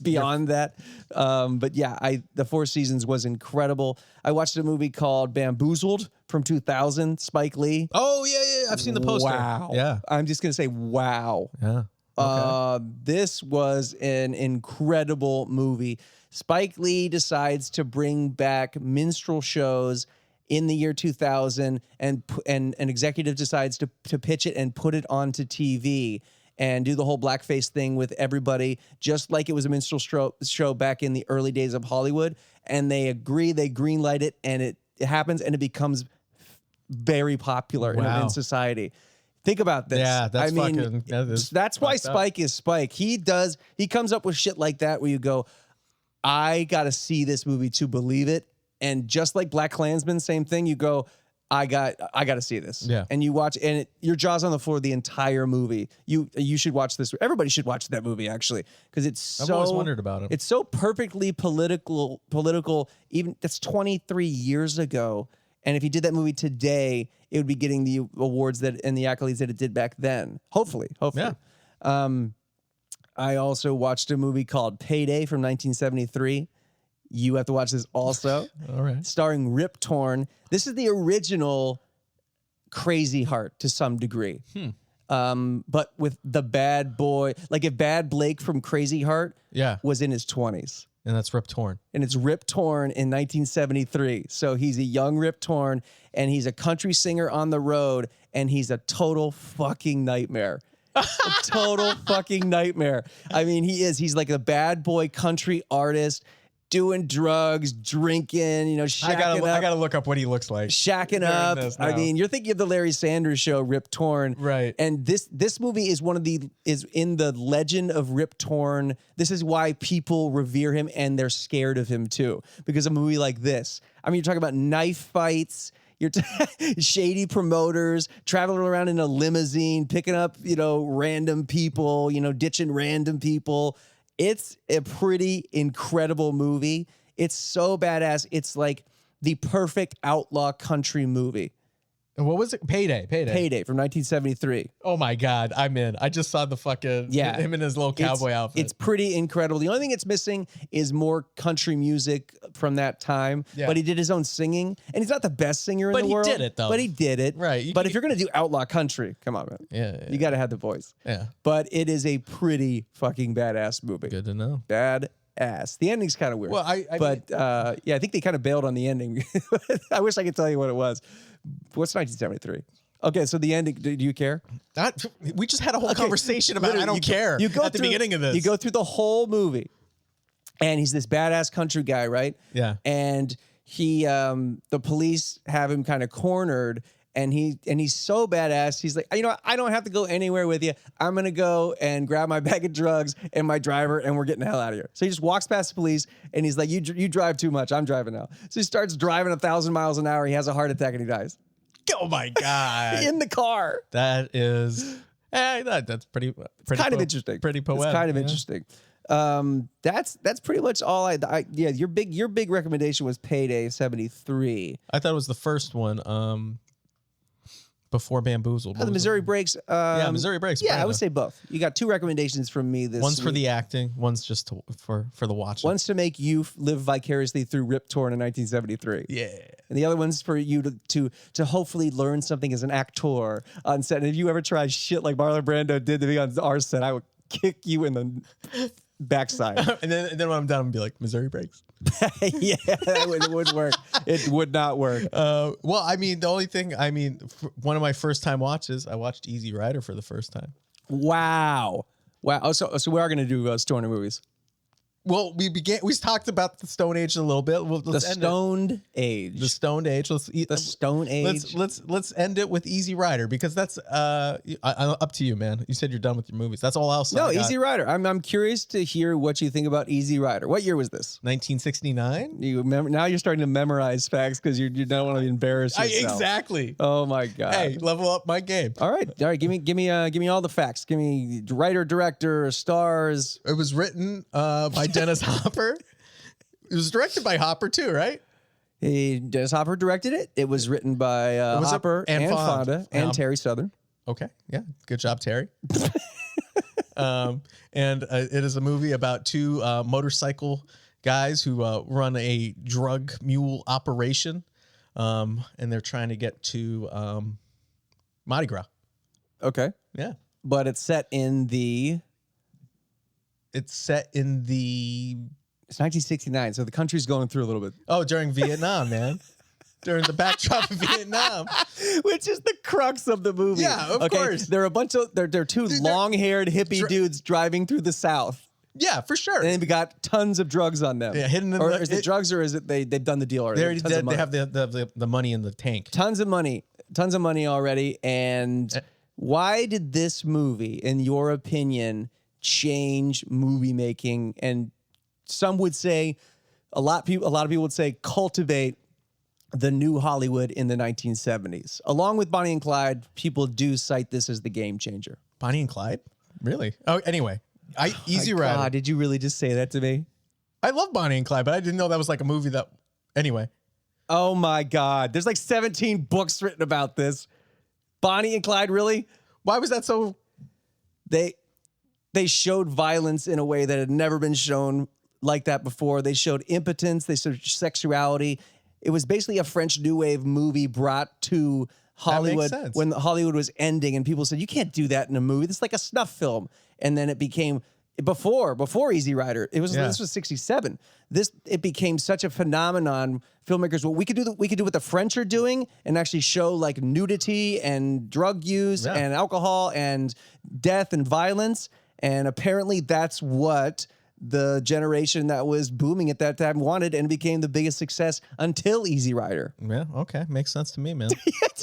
Beyond that, but yeah, the 4 Seasons was incredible. I watched a movie called Bamboozled from 2000, Spike Lee. Oh yeah. I've seen the poster. Wow. Yeah. I'm just gonna say wow. Yeah. Okay. This was an incredible movie. Spike Lee decides to bring back minstrel shows in the year 2000, and an executive decides to pitch it and put it onto TV and do the whole blackface thing with everybody, just like it was a minstrel show back in the early days of Hollywood. And they agree, they greenlight it, and it happens, and it becomes very popular in society. Think about this. Yeah, that's why Spike is Spike. He comes up with shit like that where you go, I got to see this movie to believe it. And just like Black Klansman, same thing. You go, I got to see this. Yeah. And you watch, and your jaw's on the floor the entire movie. You should watch this. Everybody should watch that movie actually, because I've always wondered about it. It's so perfectly political. Even that's 23 years ago. And if you did that movie today, it would be getting the awards and the accolades that it did back then. Hopefully. Yeah. I also watched a movie called Payday from 1973. You have to watch this also. All right. Starring Rip Torn. This is the original Crazy Heart to some degree. But with the bad boy, like if Bad Blake from Crazy Heart was in his 20s. And that's Rip Torn. And it's Rip Torn in 1973. So he's a young Rip Torn, and he's a country singer on the road, and he's a total fucking nightmare. A total fucking nightmare. I mean, he's like a bad boy country artist doing drugs, drinking, shacking up. I gotta look up what he looks like. Shacking up. I mean, you're thinking of the Larry Sanders Show, Rip Torn. Right. And this movie is is in the legend of Rip Torn. This is why people revere him and they're scared of him too. Because of a movie like this. I mean, you're talking about knife fights. You're shady promoters traveling around in a limousine, picking up, random people, ditching random people. It's a pretty incredible movie. It's so badass. It's like the perfect outlaw country movie. And what was it? Payday from 1973. Oh my God, I'm in. I just saw the fucking him in his little cowboy outfit. It's pretty incredible. The only thing it's missing is more country music from that time. Yeah. But he did his own singing, and he's not the best singer in the world. But he did it though. But he did it. Right. But if you're gonna do outlaw country, come on, man. Yeah. You got to have the voice. Yeah. But it is a pretty fucking badass movie. Good to know. Badass. The ending's kind of weird. Well, I think they kind of bailed on the ending. I wish I could tell you what it was. What's 1973? Okay, so the ending. Do you care? We just had a whole conversation about I don't care. You go at the beginning of this. You go through the whole movie, and he's this badass country guy, right? Yeah. And he, the police have him kind of cornered. And he's so badass. He's like, I don't have to go anywhere with you. I'm going to go and grab my bag of drugs and my driver, and we're getting the hell out of here. So he just walks past the police, and he's like, you drive too much. I'm driving now. So he starts driving 1,000 miles an hour. He has a heart attack, and he dies. Oh, my God. In the car. That is... that's pretty kind of interesting. Pretty poetic. It's kind of interesting. That's pretty much all your big recommendation was Payday 73. I thought it was the first one. Before Bamboozled. The Missouri Breaks. Missouri Breaks. Yeah, I would say both. You got two recommendations from me this One's week. for the acting, one's just for the watching. One's to make you live vicariously through Rip Torn in 1973. Yeah. And the other one's for you to hopefully learn something as an actor on set. And if you ever try shit like Marlon Brando did to me on our set, I would kick you in the backside. and then when I'm done, I'm be like, Missouri Breaks. Yeah, it wouldn't work. It would not work. Well, I mean, the only thing, one of my first time watches, I watched Easy Rider for the first time. Wow. Oh, so we are going to do Stoner movies. Well, we talked about the Stone Age a little bit. The Stoned Age. The Stoned Age. The Stone Age. Let's end it with Easy Rider because that's up to you, man. You said you're done with your movies. That's all else. No, Easy Rider. I'm curious to hear what you think about Easy Rider. What year was this? 1969. You remember? Now you're starting to memorize facts because you don't want to embarrass yourself. Exactly. Oh my God. Hey, level up my game. All right. Give me all the facts. Give me writer, director, stars. It was written by Dennis Hopper. It was directed by Hopper too, right? Dennis Hopper directed it. It was written by Hopper and Fonda and Terry Southern. Okay, yeah, good job, Terry. And it is a movie about two motorcycle guys who run a drug mule operation, and they're trying to get to Mardi Gras. Okay, yeah, but it's set in the. It's 1969, so the country's going through a little bit. Oh, during Vietnam, man. During the backdrop of Vietnam. Which is the crux of the movie. Yeah, of course. There are two long-haired hippie dudes driving through the South. Yeah, for sure. And we got tons of drugs on them. Yeah, hidden in is it drugs or is it they've done the deal already? They already did. They have the money in the tank. Tons of money already. And why did this movie, in your opinion, change movie making? And some would say, a lot of people would say, cultivate the new Hollywood in the 1970s. Along with Bonnie and Clyde, people do cite this as the game changer. Bonnie and Clyde? Really? Oh, anyway. Easy Rider. God, did you really just say that to me? I love Bonnie and Clyde, but I didn't know that was like a movie that... Anyway. Oh my God. There's like 17 books written about this. Bonnie and Clyde, really? Why was that so... They showed violence in a way that had never been shown like that before. They showed impotence. They showed sexuality. It was basically a French New Wave movie brought to Hollywood when Hollywood was ending, and people said, you can't do that in a movie. This is like a snuff film. And then it became before Easy Rider. This was 1967. It became such a phenomenon. Filmmakers, we could do what the French are doing and actually show like nudity and drug use and alcohol and death and violence. And apparently that's what the generation that was booming at that time wanted, and became the biggest success until Easy Rider. Yeah, okay. Makes sense to me, man.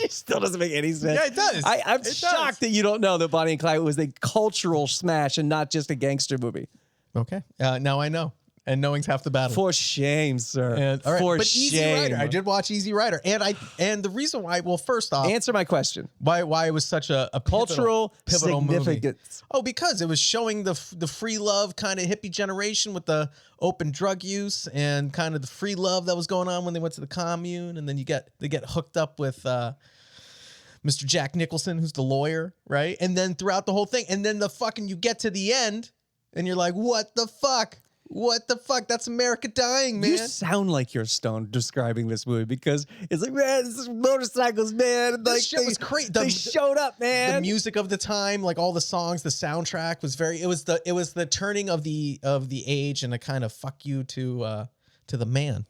It still doesn't make any sense. Yeah, it does. I'm shocked that you don't know that Bonnie and Clyde was a cultural smash and not just a gangster movie. Okay. Now I know. And knowing's half the battle. For shame, sir. And, all right, For but shame. Easy Rider. I did watch Easy Rider. And the reason why, well, first off. Answer my question. Why it was such a cultural pivotal significance. Movie. Oh, because it was showing the free love kind of hippie generation with the open drug use and kind of the free love that was going on when they went to the commune. And then they get hooked up with Mr. Jack Nicholson, who's the lawyer, right? And then throughout the whole thing, and then you get to the end and you're like, what the fuck? What the fuck? That's America dying, man. You sound like you're stoned describing this movie, because it's like, man, this is motorcycles, man. This shit was crazy. They showed up, man. The music of the time, like all the songs, the soundtrack was it was the turning of the age and a kind of fuck you to the man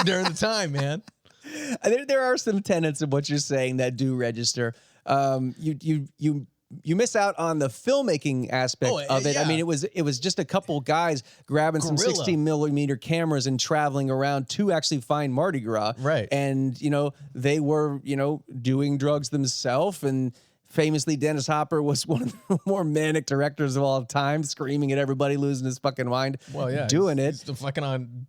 during the time, man. There are some tenets of what you're saying that do register. You miss out on the filmmaking aspect of it. Yeah. I mean, it was just a couple guys grabbing some 16mm cameras and traveling around to actually find Mardi Gras. Right. And, they were, doing drugs themselves. And famously, Dennis Hopper was one of the more manic directors of all time, screaming at everybody, losing his fucking mind. Well, yeah. Doing he's fucking on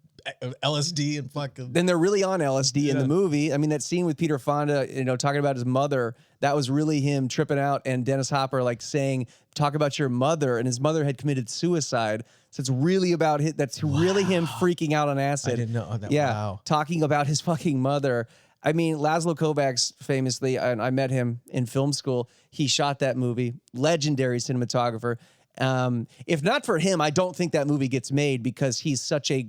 LSD and fucking. Then they're really on LSD in the movie. I mean, that scene with Peter Fonda, talking about his mother, that was really him tripping out, and Dennis Hopper like saying, "Talk about your mother," and his mother had committed suicide. So it's really about really him freaking out on acid. I didn't know that. Yeah, wow. Talking about his fucking mother. I mean, Laszlo Kovacs famously, and I met him in film school. He shot that movie. Legendary cinematographer. If not for him, I don't think that movie gets made, because he's such a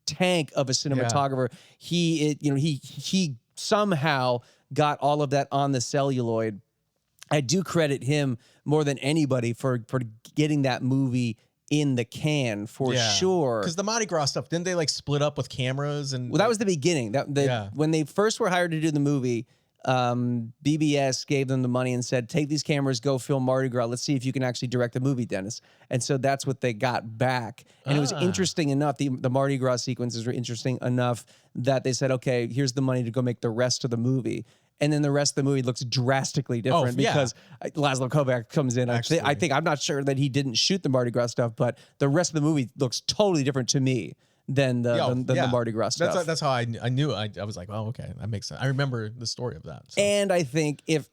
tank of a cinematographer. Yeah. He somehow got all of that on the celluloid. I do credit him more than anybody for getting that movie in the can for sure. Because the Mardi Gras stuff, didn't they like split up with cameras? And that was the beginning. When they first were hired to do the movie, BBS gave them the money and said, take these cameras, go film Mardi Gras. Let's see if you can actually direct the movie, Dennis. And so that's what they got back. And it was interesting enough. The Mardi Gras sequences were interesting enough that they said, okay, here's the money to go make the rest of the movie. And then the rest of the movie looks drastically different because Laszlo Kovacs comes in. I'm not sure that he didn't shoot the Mardi Gras stuff, but the rest of the movie looks totally different to me than the Mardi Gras stuff. That's how I knew. I was like, oh, okay, that makes sense. I remember the story of that. So. And I think if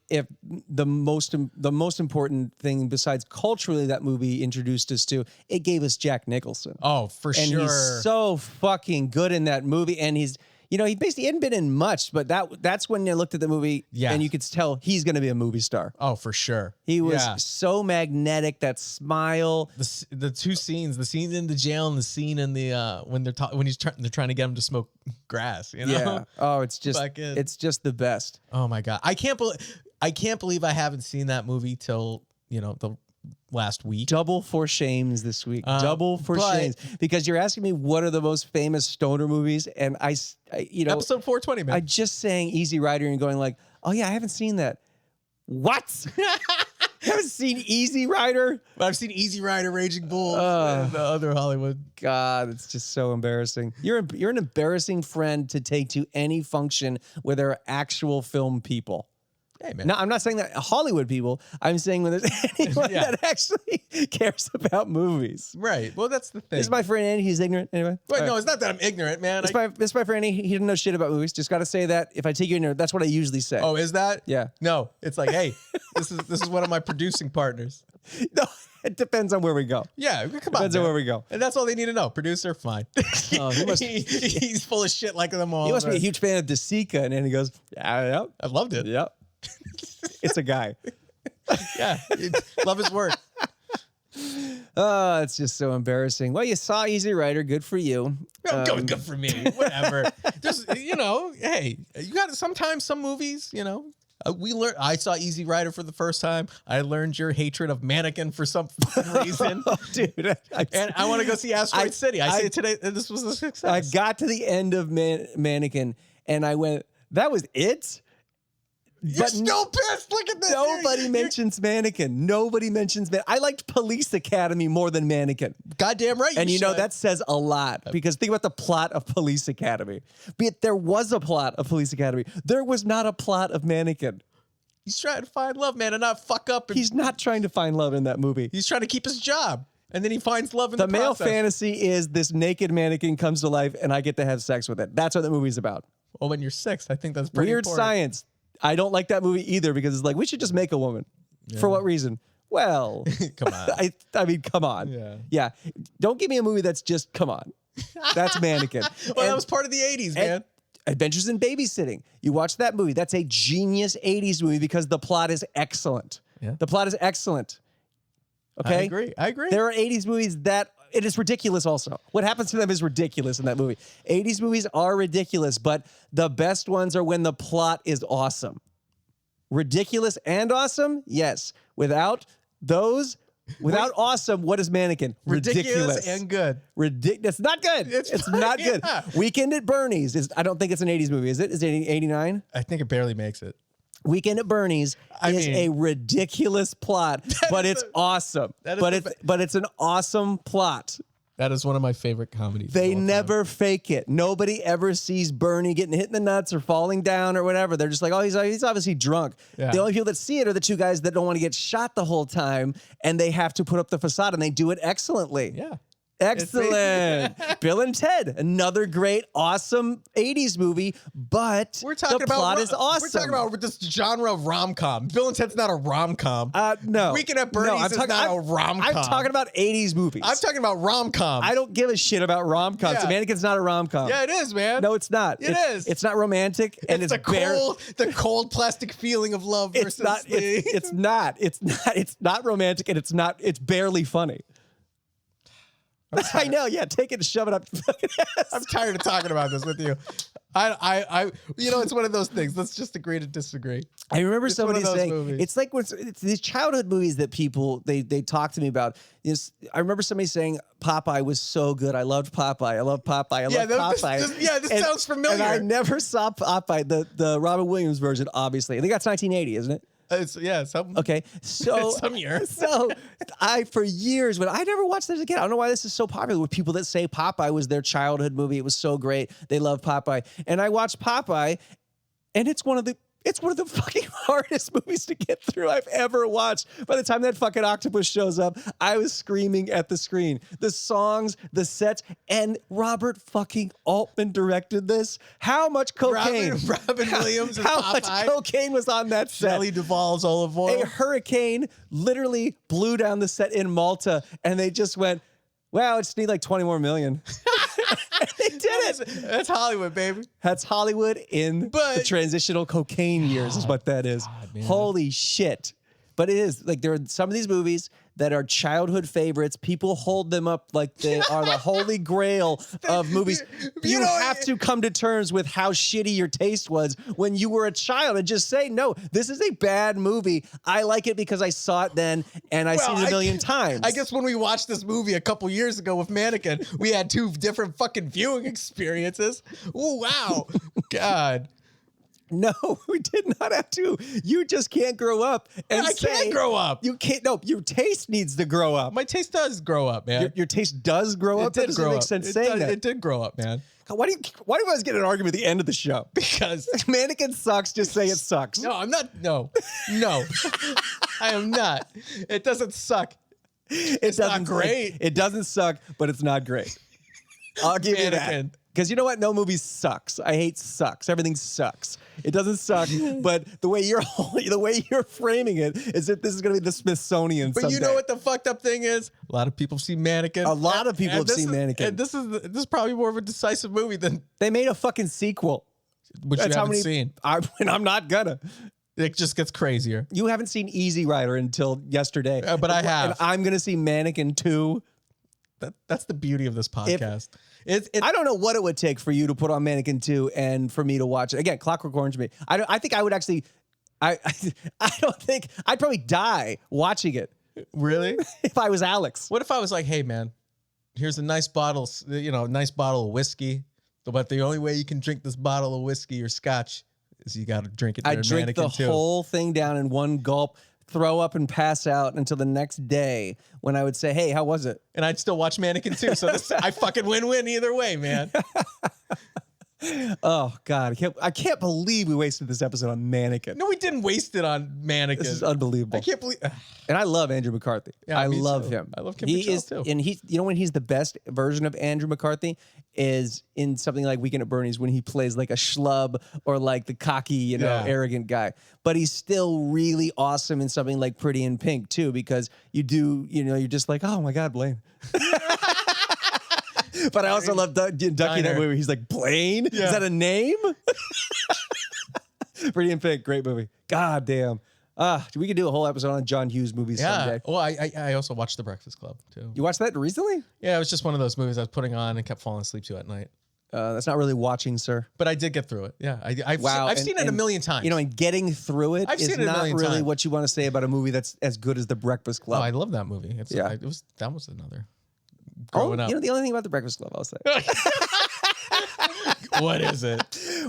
the most important thing besides culturally that movie introduced us to, it gave us Jack Nicholson. Oh, for sure. And he's so fucking good in that movie, and he's. He basically hadn't been in much, but that's when you looked at the movie and you could tell he's going to be a movie star. Oh, for sure. He was so magnetic, that smile. The two scenes, the scene in the jail and the scene in the when they're trying to get him to smoke grass, Yeah. Oh, it's just the best. Oh my God. I can't believe I haven't seen that movie till, the last week. Double for shames this week. Double for shames, because you're asking me what are the most famous stoner movies, and I episode 420, man. I just saying Easy Rider and going like, oh yeah, I haven't seen that. What? You haven't seen Easy Rider? But I've seen Easy Rider, Raging Bull, and the other Hollywood. God, it's just so embarrassing. You're an embarrassing friend to take to any function where there are actual film people. Hey, man. No, I'm not saying that Hollywood people. I'm saying when there's anyone that actually cares about movies. Right. Well, that's the thing. This is my friend Andy. He's ignorant anyway. Wait, no, it's not that I'm ignorant, man. This is my friend Andy. He didn't know shit about movies. Just got to say that if I take you in there, that's what I usually say. Oh, is that? Yeah. No, it's like, hey, this is one of my producing partners. No, it depends on where we go. Yeah, come on. Depends on where we go. And that's all they need to know. Producer, fine. Oh, he's full of shit like them all. He must be a huge fan of DeSica, and he goes, yeah, I loved it. Yep. It's a guy. Yeah, love his work. Oh, it's just so embarrassing. Well, you saw Easy Rider. Good for you. Good for me. Whatever. Just, hey, you got sometimes some movies, I saw Easy Rider for the first time. I learned your hatred of Mannequin for some reason. Dude. And I want to go see Asteroid City. I say today this was a success. I got to the end of Mannequin and I went, that was it? You're still pissed. Look at this. Nobody mentions Mannequin. Nobody mentions Mannequin. I liked Police Academy more than Mannequin. Goddamn right. And you know, that says a lot because think about the plot of Police Academy. Be it there was a plot of Police Academy. There was not a plot of Mannequin. He's trying to find love, man, and not fuck up. He's not trying to find love in that movie. He's trying to keep his job. And then he finds love in the male process. fantasy is this naked mannequin comes to life and I get to have sex with it. That's what the movie's about. Well, when you're 6, I think that's pretty Weird important. science. I don't like that movie either because it's like, we should just make a woman. Yeah. For what reason? Well, come on. I mean, come on. Yeah. Don't give me a movie that's just, come on. That's Mannequin. That was part of the 80s, man. Adventures in Babysitting. You watch that movie. That's a genius 80s movie because the plot is excellent. Yeah. The plot is excellent. Okay? I agree. There are 80s movies that it is ridiculous also. What happens to them is ridiculous in that movie. 80s movies are ridiculous, but the best ones are when the plot is awesome. Ridiculous and awesome? Yes. Without awesome, what is Mannequin? Ridiculous and good. It's not good. It's not good. Weekend at Bernie's. I don't think it's an 80s movie, is it? Is it 89? I think it barely makes it. Weekend at Bernie's is a ridiculous plot, but it's awesome. But it's an awesome plot. That is one of my favorite comedies. They never fake it. Nobody ever sees Bernie getting hit in the nuts or falling down or whatever. They're just like, oh, he's obviously drunk. Yeah. The only people that see it are the two guys that don't want to get shot the whole time, and they have to put up the facade, and they do it excellently. Yeah. Excellent. Bill and Ted, another great, awesome 80s movie, but the plot is awesome. We're talking about this genre of rom-com. Bill and Ted's not a rom-com. No. Weekend at Bernie's is not a rom-com. I'm talking about 80s movies. I'm talking about rom-com. I don't give a shit about rom-coms. Yeah. Mannequin's not a rom-com. Yeah, it is, man. No, it's not. It is. It's not romantic, and it's the cold plastic feeling of love versus it's not romantic, and it's barely funny. I know, yeah. Take it and shove it up your fucking ass. I'm tired of talking about this with you. It's one of those things. Let's just agree to disagree. I remember somebody saying it's like it's these childhood movies that people they talk to me about. I remember somebody saying Popeye was so good. I loved Popeye. I love Popeye. I love Popeye. This sounds familiar. And I never saw Popeye, the Robin Williams version. Obviously, I think that's 1980, isn't it? Okay, so some year. So for years, when I never watched this again, I don't know why this is so popular with people that say Popeye was their childhood movie. It was so great. They love Popeye. And I watched Popeye, and it's one of the fucking hardest movies to get through I've ever watched. By the time that fucking octopus shows up, I was screaming at the screen. The songs, the sets, and Robert fucking Altman directed this. How much cocaine? Robin Williams and How Popeye. much cocaine was on that set? Shelley Duvall's olive oil. A hurricane literally blew down the set in Malta, and they just went, wow, I just need like 20 more million. They did it. That's Hollywood, baby. That's Hollywood in the transitional cocaine years is what that is. God, holy shit. But it is like there are some of these movies that are childhood favorites. People hold them up like they are the holy grail of movies. You have to come to terms with how shitty your taste was when you were a child and just say, no, this is a bad movie. I like it because I saw it then and I've seen it a million times. I guess when we watched this movie a couple years ago with Mannequin, we had 2 different fucking viewing experiences. Ooh, wow. God. No, we did not have to. You just can't grow up and I can't grow up. You can't. No, your taste needs to grow up. My taste does grow up, man. Your taste does grow up? That doesn't make sense saying that. It did grow up, man. Why do you guys get an argument at the end of the show? Because Mannequin sucks, just say it sucks. No, I'm not. No. I am not. It doesn't suck. It's not great. It doesn't suck, but it's not great. I'll give you that. Because you know what? No movie sucks. I hate sucks. Everything sucks. It doesn't suck, but the way you're framing it is that this is going to be the Smithsonian someday. But you know what the fucked up thing is? A lot of people see Mannequin. A lot of people have seen Mannequin. And this is probably more of a decisive movie than... They made a fucking sequel. Which you haven't seen. I'm not gonna. It just gets crazier. You haven't seen Easy Rider until yesterday. But I have. And I'm going to see Mannequin 2. That's the beauty of this podcast. I don't know what it would take for you to put on Mannequin 2 and for me to watch it. Again, Clockwork Orange me. I think I would actually I don't think I'd probably die watching it. Really? If I was Alex. What if I was like, hey man, here's a nice bottle, nice bottle of whiskey, but the only way you can drink this bottle of whiskey or scotch is you got to drink it. I'd drink the whole thing down in one gulp, throw up and pass out until the next day when I would say, hey, how was it? And I'd still watch Mannequin too. So I fucking win-win either way, man. Oh God, I can't believe we wasted this episode on Mannequin. No, we didn't waste it on Mannequin. This is unbelievable. I can't believe. And I love Andrew McCarthy. Yeah, I love him. I love Kim Cattrall too. And when he's the best version of Andrew McCarthy is in something like Weekend at Bernie's when he plays like a schlub or like the cocky, arrogant guy. But he's still really awesome in something like Pretty in Pink too, because you're just like, oh my God, Blaine. But I also love Ducky in that movie. He's like, Blaine? Yeah. Is that a name? Pretty in Pink, great movie. God damn. We could do a whole episode on John Hughes movies someday. Well, I also watched The Breakfast Club too. You watched that recently? Yeah, it was just one of those movies I was putting on and kept falling asleep to at night. That's not really watching, sir. But I did get through it. Yeah, I've seen it a million times. And getting through it is not really what you want to say about a movie that's as good as The Breakfast Club. Oh, I love that movie. That was another. The only thing about The Breakfast Club, I'll say. What is it?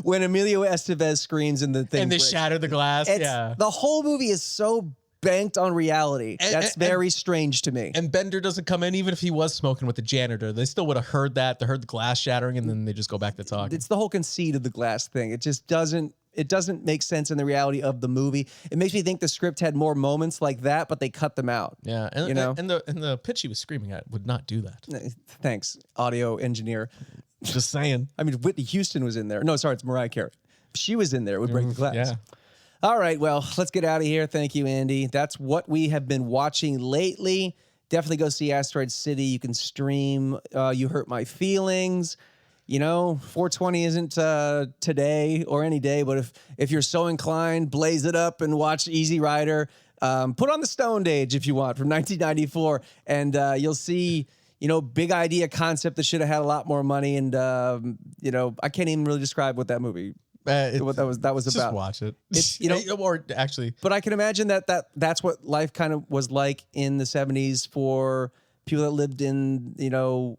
When Emilio Estevez screams and the thing and they shatter the glass. The whole movie is so banked on reality. That's very strange to me. And Bender doesn't come in, even if he was smoking with the janitor. They still would have heard that. They heard the glass shattering, and then they just go back to talking. It's the whole conceit of the glass thing. It just doesn't. It doesn't make sense in the reality of the movie. It makes me think the script had more moments like that, but they cut them out. Yeah, and the pitch he was screaming at would not do that. Thanks, audio engineer. Just saying. I mean, Whitney Houston was in there. No, sorry, it's Mariah Carey. She was in there. It would break the glass. Yeah. All right, well, let's get out of here. Thank you, Andy. That's what we have been watching lately. Definitely go see Asteroid City. You can stream You Hurt My Feelings. 420 isn't today or any day, but if you're so inclined, blaze it up and watch Easy Rider. Put on the Stöned Age if you want from 1994, and you'll see, big idea concept that should have had a lot more money. And I can't even really describe what that movie. What that was about. Just watch it. Or actually, but I can imagine that's what life kind of was like in the 70s for people that lived in,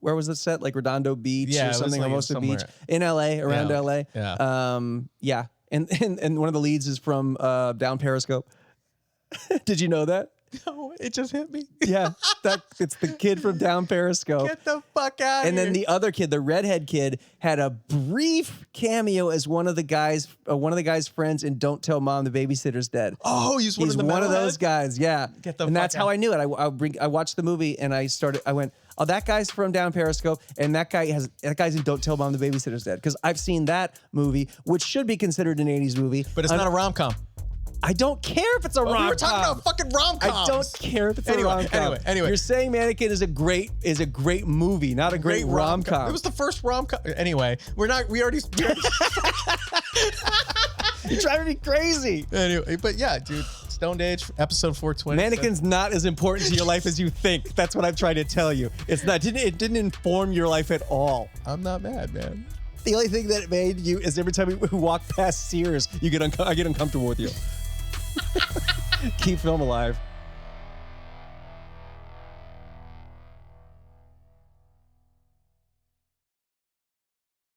where was it set? Like Redondo Beach or something, Hermosa Beach in LA, around LA. Yeah. And one of the leads is from Down Periscope. Did you know that? No, it just hit me. Yeah, it's the kid from Down Periscope. Get the fuck out! And then the other kid, the redhead kid, had a brief cameo as one of the guys' friends in Don't Tell Mom the Babysitter's Dead. Oh, he's one of those guys. Yeah, and that's how I knew it. I watched the movie and I went, oh, that guy's from Down Periscope, and that guy's in Don't Tell Mom the Babysitter's Dead, because I've seen that movie, which should be considered an 80s movie, but it's not a rom-com. I don't care if it's a rom-com. We were talking about fucking rom-coms. I don't care if it's a rom-com. Anyway. You're saying Mannequin is a great movie, not a great rom-com. It was the first rom-com. Anyway, we already You're driving me crazy. Anyway, but yeah, dude, Stöned Age, episode 420. Mannequin's not as important to your life as you think. That's what I'm trying to tell you. It's not. It didn't inform your life at all. I'm not mad, man. The only thing that it made you is every time we walk past Sears, I get uncomfortable with you. Keep film alive.